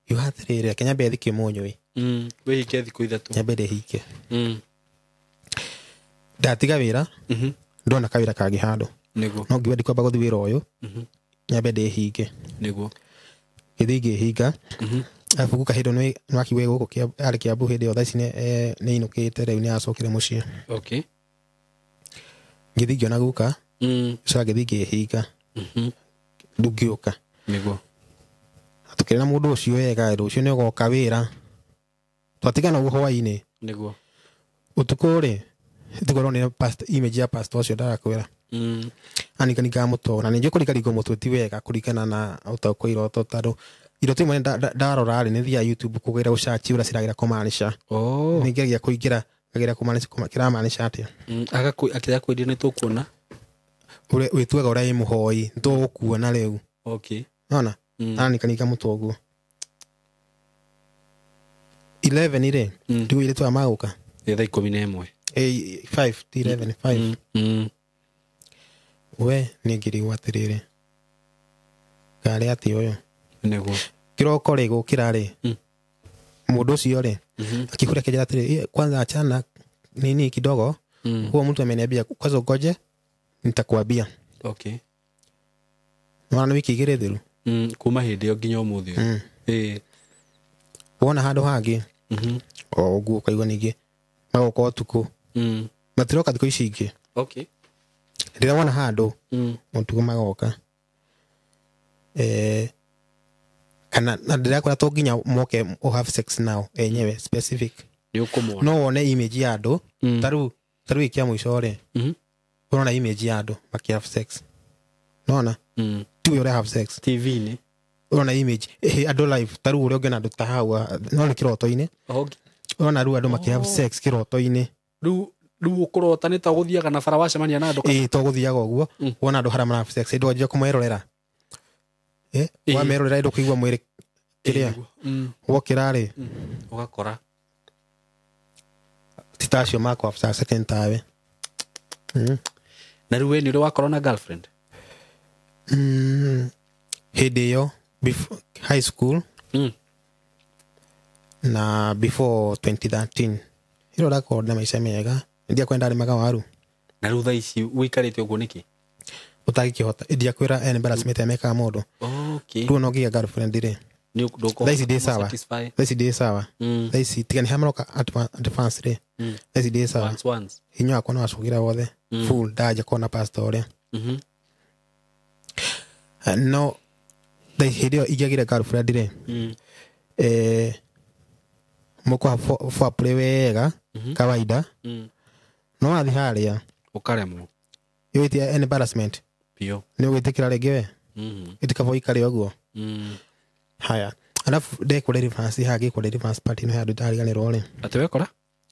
yuhatirire Kenya bethi kimonyo we hike thiku ithatu nyambe ndihike ndatiga wira ndona kawira kangi handu niguo no ngiwendi kwamba guthi wira uyu nyambe ndihike niguo githigi hinga afuku kahindo ni wakiwe guku ari Kiambu hindi otha ici ni inukite riu ni acokire mucii okay ngithigi ona guka sa githigi hinga ndugiuka niguo tukirina mundu ucio wega rucio ni ugoka wira twatigana uguo hwaini niguo utuku ri tigoro ni pastor image ya pastor ucio ndarakwira anikanika muto na ninje kurikarigo mutu ti wega kurikana na utako iroto taro iroto imwe ndarora ri ni thia YouTube kugira ucachi ura ciragira kumanisha ningeria kuingira ngagira kumanisha kira manisha atia akira kwendie ni tukuona ure wituaga ura imuhoi ntukuona riu okay nona anikanika muto uguo 11 ire ndigo ile twa maguka thaa 11 5 11 5 we ningiri watirire kare ati uyu niguo kiroko ri gukira ri mundu ucio ri akihura kijara atiri kwanza achana nini kidogo huo mtu ameniambia kwanza ngoje nitakwambia okay mwana wiki igiri thiru kuma hindi yo nginya umuthi wona handu hangi uguo kaigwa ningi magoka utuku matiroka thiku ici ingi okay ndirawona handu utuku magoka kana na ndĩrakora to nginya moke o have sex now enyewe specific nĩ ũkũmwona no wone image ya andũ taru ikia mũico rĩ ũrona image ya andũ maki have sex nona tu ũrĩa have sex TV-inĩ ũrona image andũ live taru ũrĩa ũngĩona andũ ta hau no nĩ kĩroto-inĩ ũrona rĩu andũ maki have sex kĩroto-inĩ rĩu ũkũrota nĩ ta gũthiaga na bara wacemania na andũ to gũthiaga ũguo wona andũ harĩa mara have sex ndũ wanjia kũmerorera wamerorera ndũ kũigua mwĩrĩ kĩrĩa wokĩra rĩ ũgakora titacio makwa after second time na rĩu nĩ ũrĩ wakorwo na girlfriend hĩndĩ ĩyo high school na before 2013 hilo rakorwo na maica mega ndia kwenda rimaga waru na rĩu thaa ici ũikarĩte ũguo nĩkĩ utagikihota ndia kwira embarrassment emeka mũndũ tu no gia girlfriend rĩ Daisy day sawa. Daisy day sawa. Daisy tigani hamroka advance re. Daisy day sawa. Once. Hinyo akona wasugira wothe. Full daja kona pastor. No Daisy hidio ijagira girlfriend re. Moko for play wega kawaida. No athi haria ukaremwo. Yoitia embarrassment. Pio. Ni ugitikira regewe. Itikavo ikare oguo. Haya alafu de kwa reference hagi kwa reference party no hadu tari role atwekora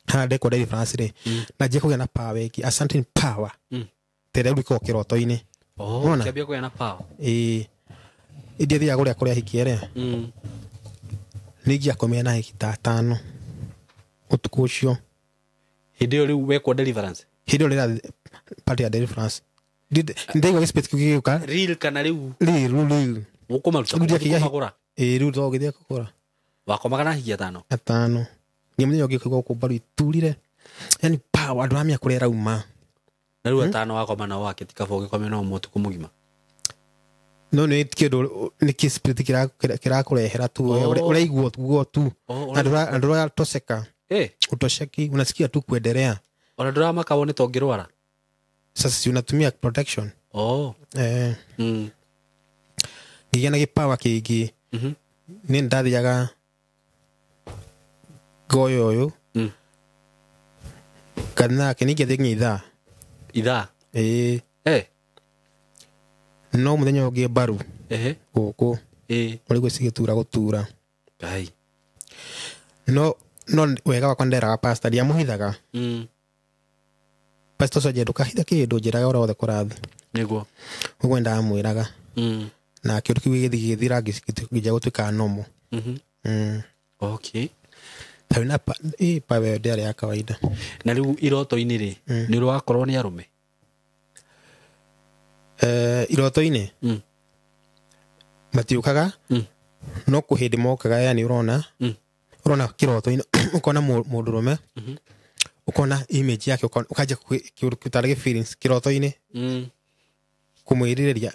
ha de kwa reference re na je kugena power iki asante power tere uliko kiroto-ini kiambia kugena power idie thia kuria kuria hikiere nigi akomena hiki ta 5 utuku ucio hindi yo riu wekwo deliverance hindi rira party ya deliverance ndego expect kugiuka real kana riu real ukumaruta kumagura riu to githia kukora wakomaga na higia 5 5 nyamwe yo gikwo kubaru iturire yani power andu amia kurera uma na riu 5 wakoma na wake tikabo gikome no mutuku mugima no ni kido ni kispirit kira kurehera tu uraigwo tugo tu andu toseka utosheki unasikia tu kuendelea ona drama kaone tongirwara sasa si unatumia protection gigena gipawa kigi ni ndathiaga goyo yo kana kinige thingitha itha no muthenya ugie baru guku muri gwicigitura gutura gai no wega wakwa nderaga pastor dia muhithaga pastor soje ndukahitha kindu njiraga orothe kurathi niguo uguo ndamwiraga na kitu kiwi githira ngija gutuika nomo okay tawina pawe ndere ya kawaida na riu iroto-ini ri ni ru wakorwo ni arume iroto-ini matiukaga no kuhindi mokaga yani urona kiroto-ini ukona mundurume ukona image yake ukaja kutarege feelings kiroto-ini kumwiriria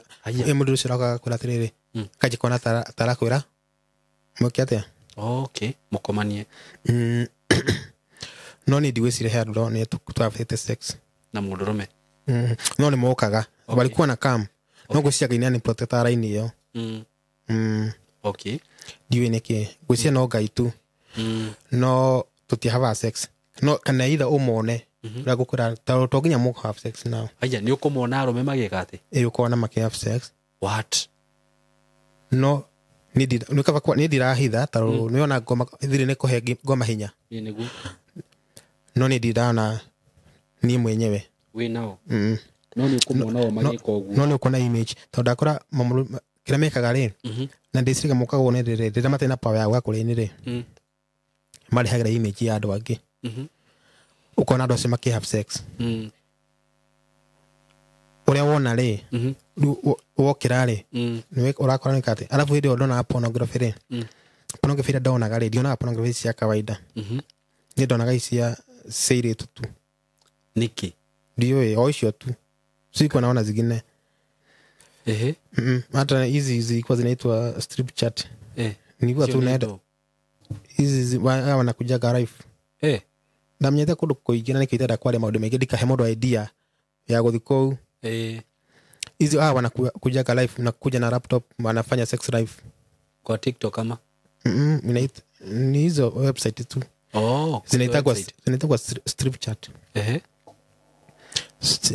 mundu ucio rakaga kuratiriri kaje kona tarakwira mukiatia okay mukomanie no ni diwesire hair do ni twafete sex na mundurume no ni mokaga walikuwa na cam no gucia gaina ni protector line yo okay diwe neke gucia no gaitu no tutihava sex no kana either umone ragukura toginya muko have sex now aya ni ukomona arume magika ati ukona make have sex what no nikava kwa ndirahitha taro niona ngoma thiri ni kuhe ngoma hinya niguo no ndirana ni mwenyewe we nao no ni ukomona o magika oguo no ni ukona image tonda kora kira mekaga ri na ndiciriga mukaga one rire matena power ya gukuri ni ri mari hagira image ya andu angi ukona andu acio maki have sex uria wona ri wokira ri niwe urakora ni kati alafu video ndona pornography ri pornography ndona ri ndiona pornography cia kawaida ni ndona cia seire tu niki ndio o icio tu siko naona zingine hata hizi zilikuwa zinaitwa strip chat nilikuwa tu naenda hizi wanakuja live na mnyete kundu kuigina nikitenda kwale maundu mengi ndikahe mundu idea ya guthi kou hizi wanakuja live na kuja na laptop wanafanya sex live Kwa TikTok ama? Ni hizo website tu. Zinaitwa strip chat.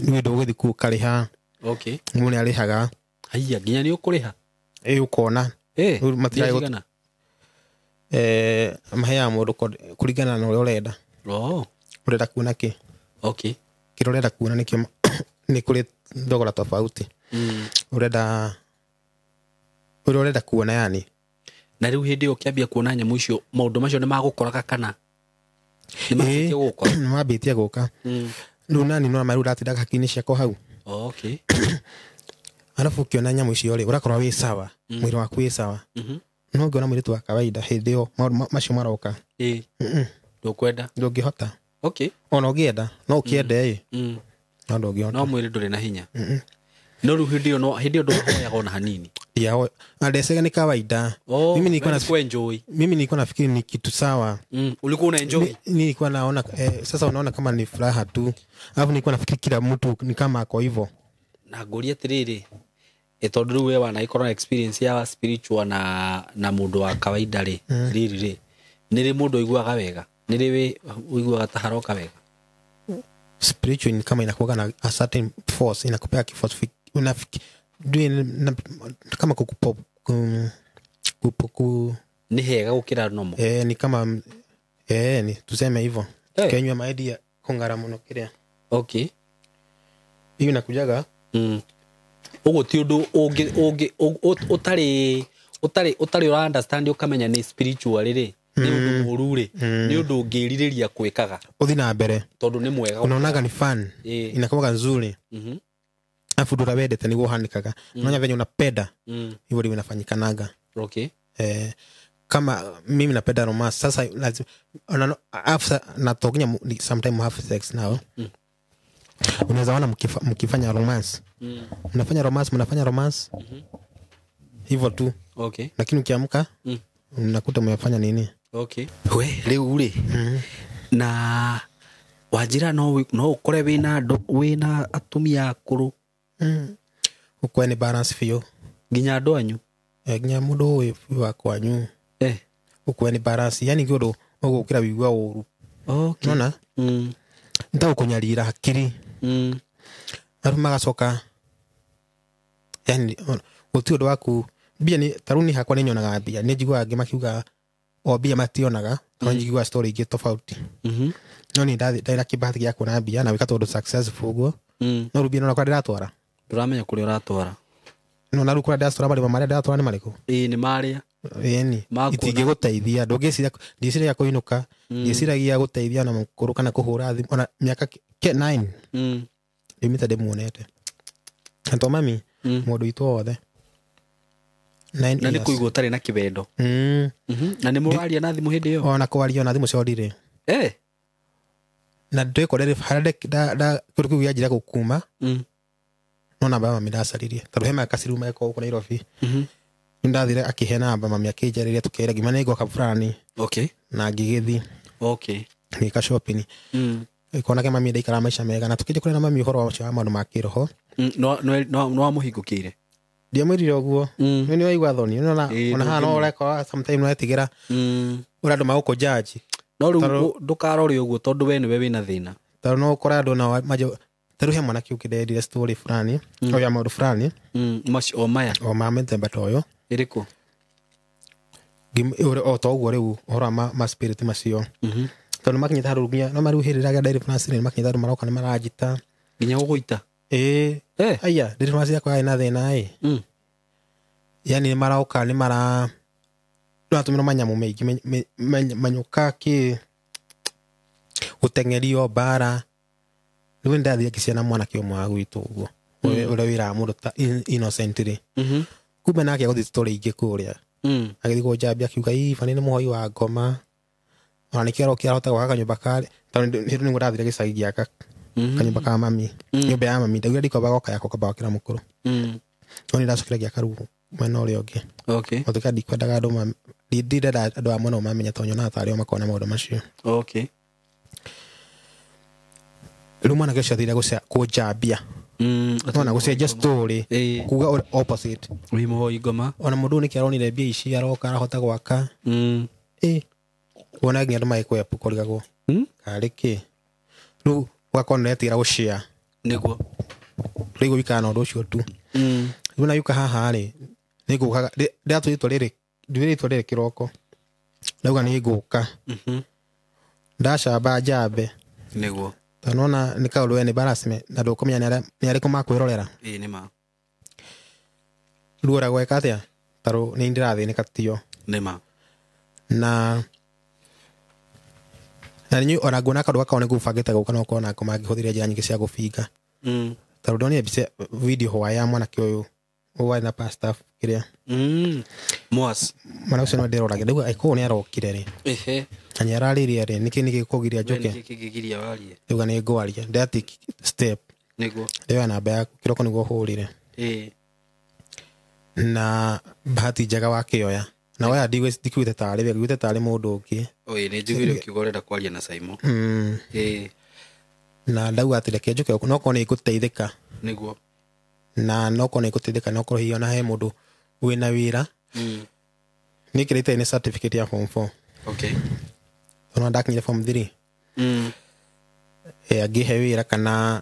Ni ndo gwethi ku kariha. Okay. Mune arihaga. Haiya ginya ni ukuriha. Ukona. Matirai mahea mundu kurigana na urenda. Urenda kuona ki? Okay. Kiro urenda kuona nikio ni kuri thogora tofauti. Urenda kuona yani. Na riu hindi ukiambia kuona nyamu icio maundu macio ni magukoraga kana ni mabitie guka? Mabitie guka. Riu nani no maru ratindaga hakini ciako hau. Okay. Alafu ukiona nyamu icio ri urakorwa wi sawa, mwiri waku wi sawa. No ngiona mwiri tu wa kawaida hindi yo macio maroka. Ndukwenda? Ndungihota. Okay. Ona ugienda no ukiende no ndungihota. No mwiri nduri na hinya. No riu hindi yo nduhoyaga ona hanini. Ya adesega ni kawaida. Mimi nilikuwa nafikiri ni kitu sawa. Ulikuwa una enjoy? Nilikuwa naona sasa unaona kama ni furaha tu. Alafu nilikuwa nafikiri kila mtu ni kama ako hivyo. Na ngoria tiriri. Tondu riu wewe anaikora experience ya spiritual na mundu wa kawaida ri. Riri. Niri mundu aiguaga wega. Niri we uiguaga taharoka wega. Spiritual ni kama inakuwa na a certain force, inakupea kiforce unafiki kama kukupo ni hega gukira nomo. Ni kama ni tuseme hivyo. Kenywa maidi ya kongara muno kiria. Okay. Hiyo inakujaga ugo ti undu utari ura understand ukamenya ni spiritual ri ni undu murure ni undu ungiririria kwikaga uthi na mbere tondu ni mwega unaonaga ni fun inakuwa nzuri. Afu ndo rawedete niguo hanikaga. Unaona venye unapenda hivyo ndivyo inafanyikanaga. Okay. Kama mimi napenda romance sasa lazima after natokinya sometimes have sex now. Unaweza ona mkifanya romance. Mnafanya romance. Hivyo tu. Okay. Lakini ukiamka unakuta mmefanya nini? Okay. We leo ule. Na wajira no ukore wina atumia akuru. Ukwe ni balance fio. Ginya ndo anyu. Ginya mudo wa kwanyu. Ukwe ni balance yani ngiundo ugukira wigwa uru. Okay. Nona? Nta ukunyarira hakiri. Aruma gacoka. Yani uti undu waku bia ni taruni hakwa ni nyonaga bia ni njigwa ngimakiuga o bia mationaga no njigwa story ingi tofauti. No ni ndaira kibahati gya kuona bia na wika tondu successful go. No rubia no nakwa ndiratwara. Turamenya kuri uratwara. No na rukura ndiratwara bali mama ndiratwara ni mariko. Ni maria. Ni itinge guteithia ndugiciria ndiciria kuinuka ndiciragia guteithia na mukuru kana kuhura thimu ona miaka 9 limita demuonete anto mami mundu itu othe 9 years na ni kuigwa tari na kibendo na ni muraria na thimu hindi yo ona kwaria na thimu ciorire na ndekorere harade da kuruku ya jira gukuma no namba mami ndacaririe tondu hema kasiruma eko uko Nairobi ndathire akihena namba mami akijariria tukera gimana igo kabfurani. Okay. Na gigithi. Okay. Nika shopping. Ikona kama mami ndaikara maisha mega na tukije kule na mami uhoro wa maundu ma kiroho. No amuhingukire. Ndio mwirire oguo. Ni waigwa thoni. Ona hano ureko sometimes no etigira. Urado mauko judge. No ru ndukarori oguo tondu we niwe wina thina. Tondu no korado na majo taruhe mwana kiukide story fulani. Oya maundu fulani. Maci o maya. O mamente batoyo. Iriko. O toguo riu hora ma spirit macio. Tondu makinyita harugia no maruhiriraga direct France ni makinyita maroka ni marajita. Ginya guguita. Aya direct France yakwa ina thina yani maroka ni mara twatumira manyamu meigi manyuka ki utengerio bara niwe ndathia kiciana mwana kio mwa gwitu uguo ule wira mundu ta innocently kumbe nake guthi story ingi kuria agithi kujambia kiuga fani ni muhoi wa ngoma ona nikero kiarota gwaka kanyumba kale tondu hiru ningu ndathire gicagi giaka kanyumba ka mami nyumba ya mami ndagira ndiko bagoka yako kabakira mukuru toni ndacukira giaka rugu mwena uri ungi otuka ndikwendaga andu ndida andu amwe no mamenya tonyo na atari o makona maundu macio. Okay. Riu mwana gecio thire kujambia ona gucenjia story kuga opposite wi muhoi ngoma ona mundu ni kiaronire mbia ici aroka arahota gwaka wona nginya ndumai kwa pukorigagwo kariki ru wakonetira gushare niguo rigo wikana undu ucio tu runa yuka haha ri nigukaga ndatwitwo riri kiroko nauga ni nguka ndacamba jambe niguo tanona ni kaundu ene embarrassment na ndukumenya ni ariko makwirorera ni ma ruora gweka atia taru ni ndirathinika tio ni ma na nyu ona ngona kandu gakaone gubangite guka no kona ko mangihuthiria njira nyingi cia gubinga taru ndoni ebice video hwaya mwanake uyu uwa na pastor kiria mwas mwana ucio no ndirorage ndauga aiko ni arokire ri anya arariria ri niki kugiria njoke kigiria warie ndauga ni ngwaria ndati step niguo ndio na baya kiroko niguo hurire na bahati njaga wakioya na waya ndikuite tari we nguite tari mundu ungi ni njiguire ukigorera kwaria na Simon na ndauga ati reke njuke no kone iguteithika niguo na no kone iguteithika no koro hiyo na he mundu wina wira ni kirite ni certificate ya form 4 ona ndakinyire form 3 agihe wira kana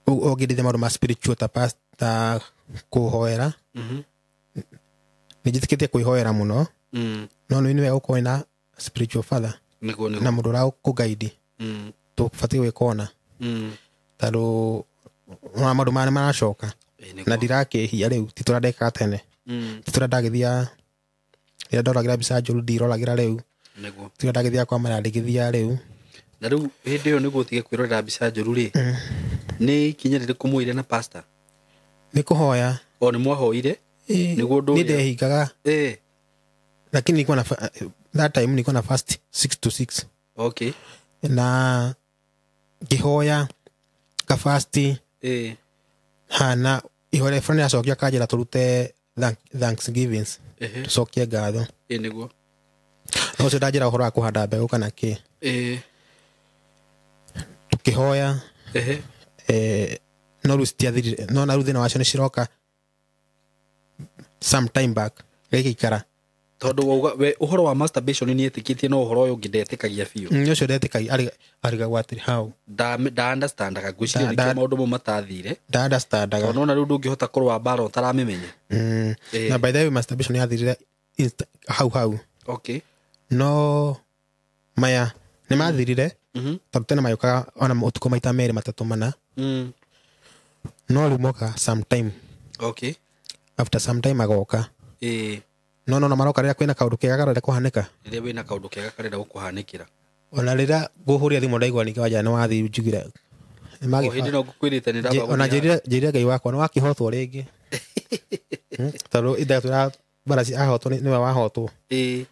ogithithia maundu ma spiritual ta pastor kuhoera nijitikitie kuihoera muno no ni wega uko na spiritual father na mundu ra kuguide tubati gwikona taru ona maundu mane maracoka na ndirakihia riu titurandeka tene titurandagithia ira ndoragira mbica njuru ndirolagira riu titurandagithia kwa marandikithia riu na riu hindi yo niguo tige kwirorera mbica njuru ri ni kinya ririku muire na pastor ni kuhoya ni mwahoire niguo ndu ni ndehingaga lakini nilikuwa na that time nilikuwa na fast 6 to 6 na kihoya ka fast hana ihore front ya sokia kajira turute thanksgivings tucokie ngatho niguo no se ndajira uhoro wa kuhanda mbegu kana ki tukihoya no rustiathiri no na ruthina wacio ni ciroka sometime back gikikara tondu wauga we uhoro wa masturbation ni etikitie no uhoro uyu ngindetikagia biu nyo cio ndetikagia ariga gwatiri how da understandaga gwiciria nikio maundu mo matathire da understandaga no na riu ndungihota kurwa bara utaramimenya na by the way masturbation yathirire how no maya ni mathirire tondu tena mayukaga ona utuko maita meri matatu mana no riu moka sometime after some time agoka no maroka rira kwina kaundu kega karenda kuhanika rira wina kaundu kega karenda gukuhanikira ona rira guhuria thimu ndaigwa ni kiwaja ni wathi njugira hindi no gukwirite ni ndaba ona njirira ngai wakwa ni wakihotwo ringi taru idatura barasi ahotwo ni wa wahotwo ni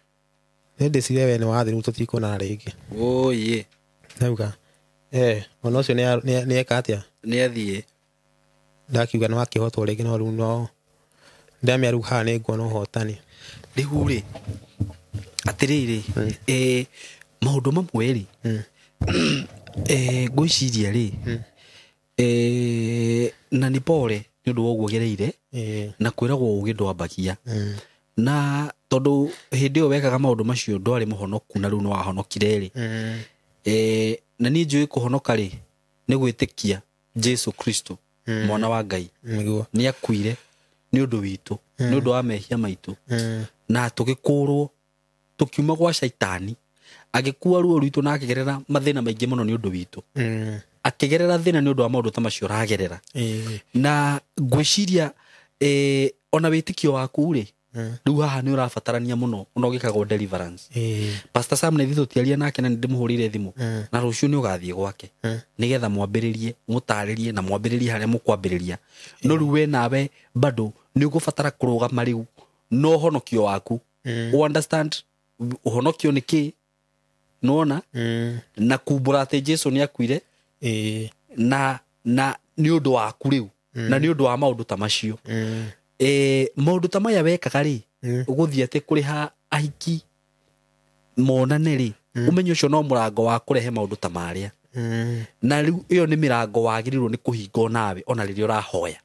ndicire we ni wathi ruto tikona ringi nauga ona ucio ni eka atia ni athie ndakiuga ni wakihotwo ringi no riu no ndamia riu haha ni nguona uhotani riu ri atiriri maundu mamwe ri ngwiciria ri na ni pole ni undu woguo gereire na kwiragwo ugi ndwambagia na tondu hindi yo wekaga maundu macio ndwari muhonoku na riu no wahonokire ri na ni njui kuhonoka ri ni gwitikia Jesu Kristo mwana wa Ngai ni akuire ni undu witu ni undu wa mehia maitu na tugikurwo tukiuma gwa shaitani agikua ruo rwitu na akigerera mathina maingi muno ni undu witu akigerera thina ni undu wa maundu ta macio ragerera na ngwiciria ona witikio waku ri riu haha ni urabatarania muno ona ugikagwo deliverance Pastor Sam ni thito tiaria nake na ndimuhurire thimu na rucio ni ugathie gwake nigetha mwambiririe mutaririe na mwambiririe haria mukwambiriria no riu we nawe bado ni ugubatara kurugama riu no honokio waku u understand uhonokio ni ki nona na kumbura ati Jesu ni akuire na ni undu waku riu na ni undu wa maundu ta macio maundu ta maya wekaga ri uguthie ati kuriha ahiki monane ri umenye ucio no murango wa kurehe maundu ta maria na riu iyo ni mirango wagirirwo ni kuhingo nawe ona riri urahoya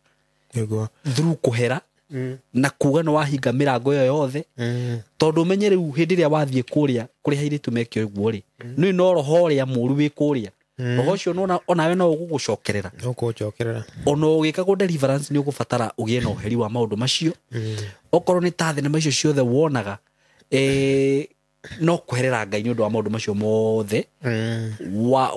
through kuhera na kuga no wahinga mirango iyo yothe tondu menye riu hindi ria wathie kuria kuri hairi tumekio iguo ri ni no roho ria muru wi kuria roho cio no onawe no ugugucokerera ona ugikago deliverance ni ugubatara ugie no heri wa maundu macio okorwo ni ta thenema icio ciothe wonaga no kwerera Ngai ni undu wa maundu macio mothe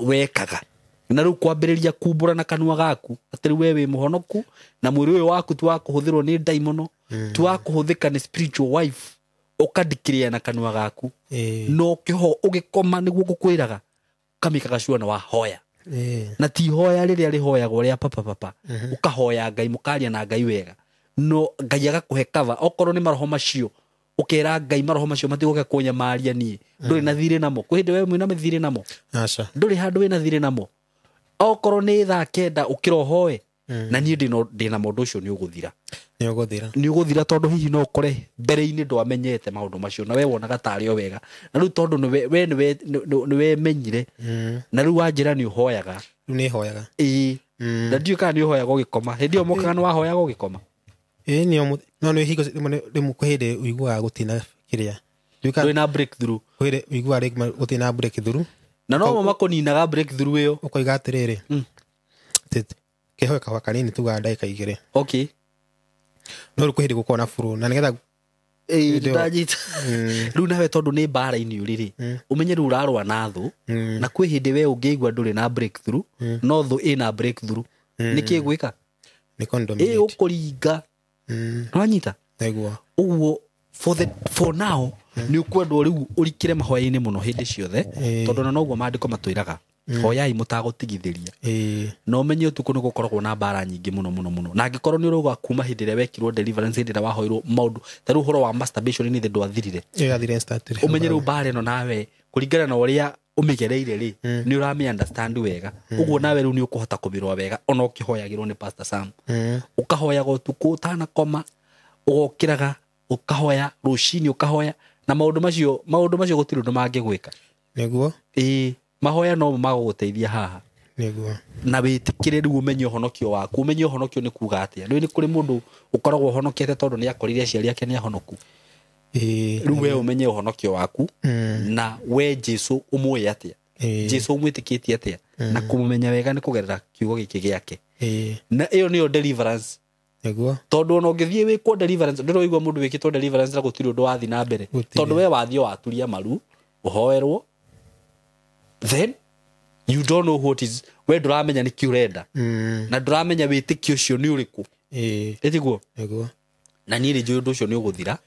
wekaga na riu kwambiriria kumbura na kanua gaku atiri we wi muhonoku na mwiri uyu waku tu wa kuhuthirwo ni daimono tu wa kuhuthika ni spiritual wife ukadikiria na kanua gaku no kiho ugikoma niguo gukwiraga kamikaga shua na wahoya na ti hoya riria rihoyagwo ria papa ukahoya Ngai mukaria na Ngai wega no Ngai agakuhe cover okorwo ni maroho macio ukera Ngai maroho macio matigoke kunyamaria nie nduri na thire namo kwende we mwina mithire namo acha nduri handu wina thire namo okorwo ni thaa 9 ukirohoe na nie ndina mundu ucio ni uguthira tondu hihi no ukore mbere-ini ndwamenyete maundu macio na we wonaga tario wega na riu tondu ni we menyire na riu wanjira ni uhoyaga ni hoyaga na ndio kana ni uhoyaga ugikoma hindi o mokaga no wahoyaga ugikoma ni no ni higo mukuhinde uigua gutina kiria ndio na breakthrough kuhinde uigua gutina breakthrough na no makoninaga breakthrough iyo ukoiga atiriri kihoeka kanini tuga ndaika igire okay no rukuhinde gukona furu na nigetha ndajita riu nawe tondu ni mbara-ini uriri umenye riu urarwa na thu na kwi hindi we ungeigua nduri na breakthrough no thu ina breakthrough niki gwika ni condom ukuringa nwanyita naigua uguo for now ni ukwendwo riu urikire mahoya-ini muno hindi ciothe tondu na noguo mandiko matwiraga hoyai mutagutigithiria no umenye utuku ni gukoragwo na mbara nyingi muno na angikorwo ni uruga kuma hindi ria wekirwo deliverance hindi ria wahoirwo maundu ta riu horo wa masturbation ni ndu athirire umenye riu mbara ino nawe kuringana na uria umigereire ri ni urami understand wega uguo nawe riu ni ukuhota kubirwa wega ona ukihoyagirwo ni Pastor Sam ukahoyaga utuku utana koma ugokiraga ukahoya rucini ukahoya na maundu macio gutiri ndu mangigwika niguo mahoya no maguguteithia haha niguo na witikire riu umenye uhonokio waku umenye uhonokio ni kuga atia ni kuri mundu ukoragwo uhonokete tondu ni akorire aciari ake ni ahonoku riu we umenye uhonokio waku na we Jesu umwe atia Jesu umwitikitie atia na kumumenya wega ni kugerera kiugo giki giake na iyo niyo deliverance niguo tondu no ngithie wikwo deliverance ndiro igwa mundu wikitwo deliverance na gutiri undu wathi na mbere tondu we wathio waturia maru uhoerwo then you don't know what is we duramenya ni kiurenda na duramenya witikio cio ni uriku etiguo niguo na ni ri ndu cio ni uguthira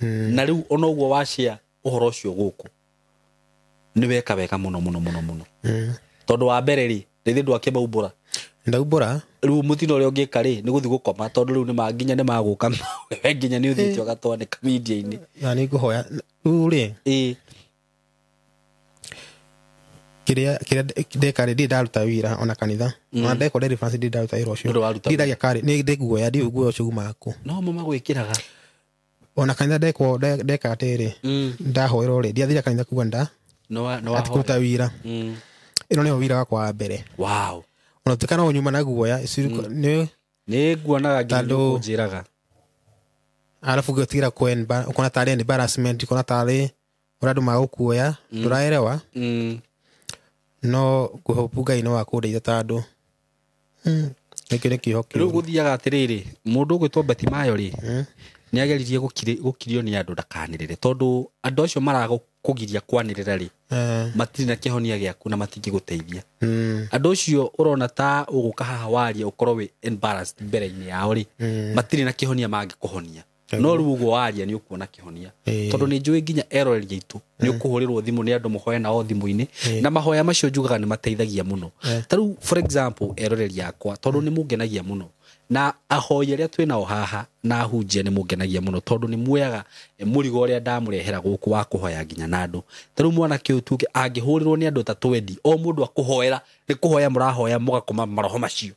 na riu ona uguo washia uhoro cio guku ni weka weka muno tondu wa mbere ri rithi ndu akimaumbura ndaumbura riu mutino uri ungika ri ni guthi gukoma tondu riu ni manginya ni maguka we nginya ni uthitio ugatwanika media-ini na ni nguhoya riu ri kiria ndekari ndi ndaruta wira ona kanitha ona ndeko deliverance ndi ndaruta wira ucio ndagia kari ni ndiguoya ndi uguo ucio maku no mama gwikiraga ona kanitha ndeka atiri ndahoerwo ri ndiathira kanitha kuga nda no atikuta wira ino ni wira wakwa wa mbere wow ona tukana unyuma na guoya ni guonaga nginya njiraga alafu gutira kwen ukona tari embarrassment ukona tari uradu magukuoya nduraerewa no kuhopuga ino wakundeithia tandu nikio riu guthiaga atiriri mundu gwitwo Batimayo ri ni ageririe gukirio ni andu ndakanirire tondu andu acio maragukugiria kwanirira ri matiri na kihonia giaku na matingi guteithia andu acio urona ta uguka haha waria ukorwo wi embarrassed mbere-ini yao ri matiri na kihonia mangikuhonia no riu uguo waria ni ukuona kihonia tondu ni njui nginya eroreria itu ni ukuhurirwo thimu ni andu muhoya nao thimu-ini na mahoya macio njugaga ni mateithagia muno taru for example eroreria akwa tondu ni mungenagia muno na ahoya ria twinao haha na hunjia ni mungenagia muno tondu ni muoyaga murigo uria ndamurehera guku wa kuhoya nginya na andu taru mwana kiutuke angihurirwo ni andu ta 20 o mundu akuhoera ni kuhoya murahoya mugakoma maroho macio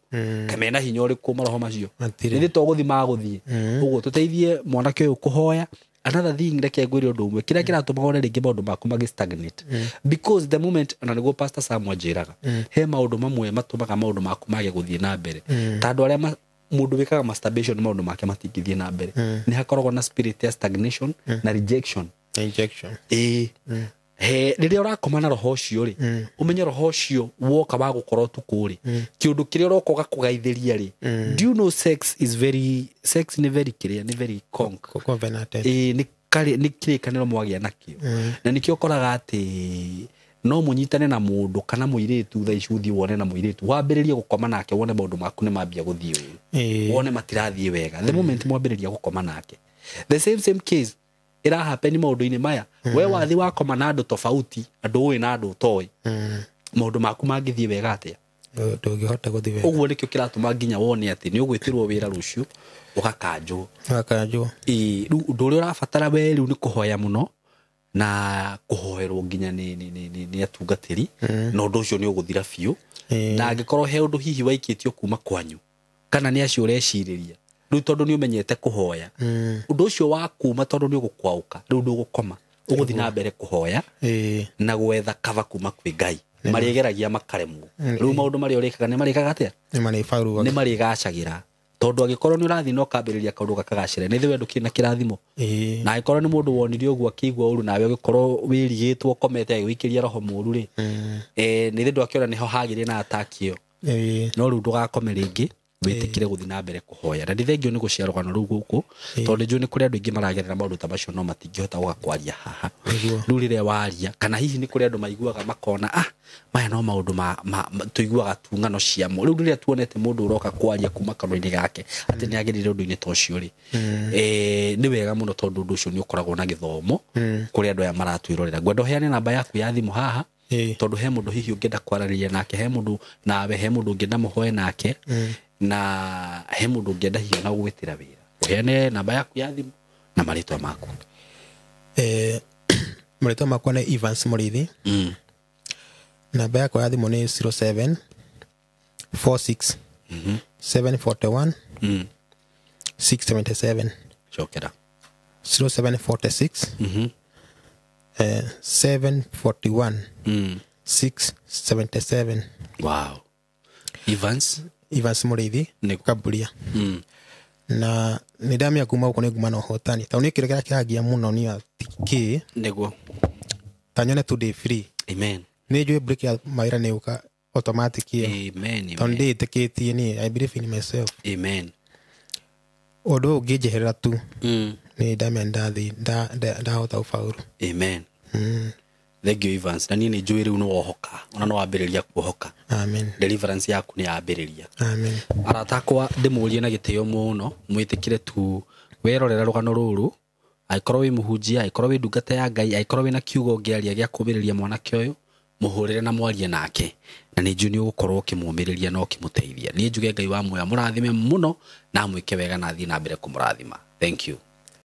kamena hinya uriku maroho macio ni to guthi maguthie uguo tuteithie mwana kiu kuhoya another thing reke ngwire undu umwe kira kiratuma wone ringi maundu maku magi stagnate because the moment na niguo pastor Sam ajiraga he maundu mamwe matumaga maundu maku mage guthie na mbere tandu aria mundu wikaga masturbation maundu make matingithie na mbere ni hakoragwo na spirit ya stagnation na rejection he riria urakoma na roho cio ri umenye roho cio woka wa gukorwo tukuri kiundu kiria urokoga kugaithiria ri do you know sex ni very clear ni very covenanted ni kirikaniro mwagia nakio na nikio koraga ati no munyitane na mundu kana muiritu tha icuthi wone na muiritu wambiririe gukoma nake wone maundu maku ni mambia guthii wone matirathie wega the moment mwambiriria gukoma nake the same case ira happen maundu-ini maya we wathi wakoma na andu tofauti andu uwi na andu toi maundu maku mangithie wega atia ndungihota guthii wega uguo nikio kiratuma nginya wone ati ni ugwitirwo wira rucio ugakanjwo riu undu uria urabatara we riu ni kuhoya muno na kuhoerwo nginya ni atungatiri na undu ucio ni uguthira biu na angikorwo he undu hihi waikitio kuma kwanyu kana ni acio ureciriria riu tondu ni umenyete kuhoya undu ucio wa kuma tondu ni ugukwauka riu ndugukoma uguthi na mbere kuhoya na gwetha kava kuma kwi Ngai mariegeragia makaremwo riu maundu mari urikaga ni marikaga atia ni marigacagira tondu agikorwo ni urathi no kambiriria kaundu gakagacire ni thiwe ndukina kirathimo na agikorwo ni mundu wonirio uguo akigwa uru nawe ugikorwo wirigitwo komete agiwikiria roho muru ri ni thindu akiona niho hagire na attack iyo no riu ndugakome ringi witikire guthi na mbere kuhoya na ndithengio ni guciarwa na rugu guku tondu njui ni kuri andu ingi maragerera maundu ta macio no matingihota gukwaria haha riu riria waria kana hihi ni kuri andu maiguaga makona maya no maundu tuiguaga tungano ciamo riu riria tuonete mundu uroka kwaria kuma kanwa-ini gake ati ni agirire undu-ini ta ucio ri ni wega muno tondu undu ucio ni ukoragwo na githomo kuri andu aya maratwirorera ngwenda heane namba yaku ya thimu haha tondu he mundu hihi ungenda kwararia nake he mundu nawe he mundu ungenda muhoe nake na he mundu ungenda hiyo na gwitira wira uheane namba yaku ya thimu na maritwa maku maritwa maku ni Evans Murithi namba yaku ya thimu ni 07 46 741 677 chokera 0746 741 677 wow Evans Murithi Kaburia na nidamia kuma uko neguma na hotani tauni kile kiragia muno ni atiki nego tanyone today free amen ni jwe break ya maira ne uka automatic amen tonde teketi ni I believe in myself amen odo gejeherera tu ni damia ndathi da hota ufauru amen Thegio Evans na ni njui riu no wohoka ona no wambiriria kuohoka amen deliverance yaku ni yambiriria amen aratakwa ndimurie na gitio muno mwitikire tu werorera rugano ruru aikorwo wi muhunjia aikorwo wi ndungata ya Ngai aikorwo wi na kiugo ngiaria gia kubiriria mwanake uyu muhurire na mwarie nake na ni njui ni ugukorwo kimumiriria no kimuteithia ni njuge Ngai wa muoya murathime muno na mwike wega na thii na mbere kumurathima thank you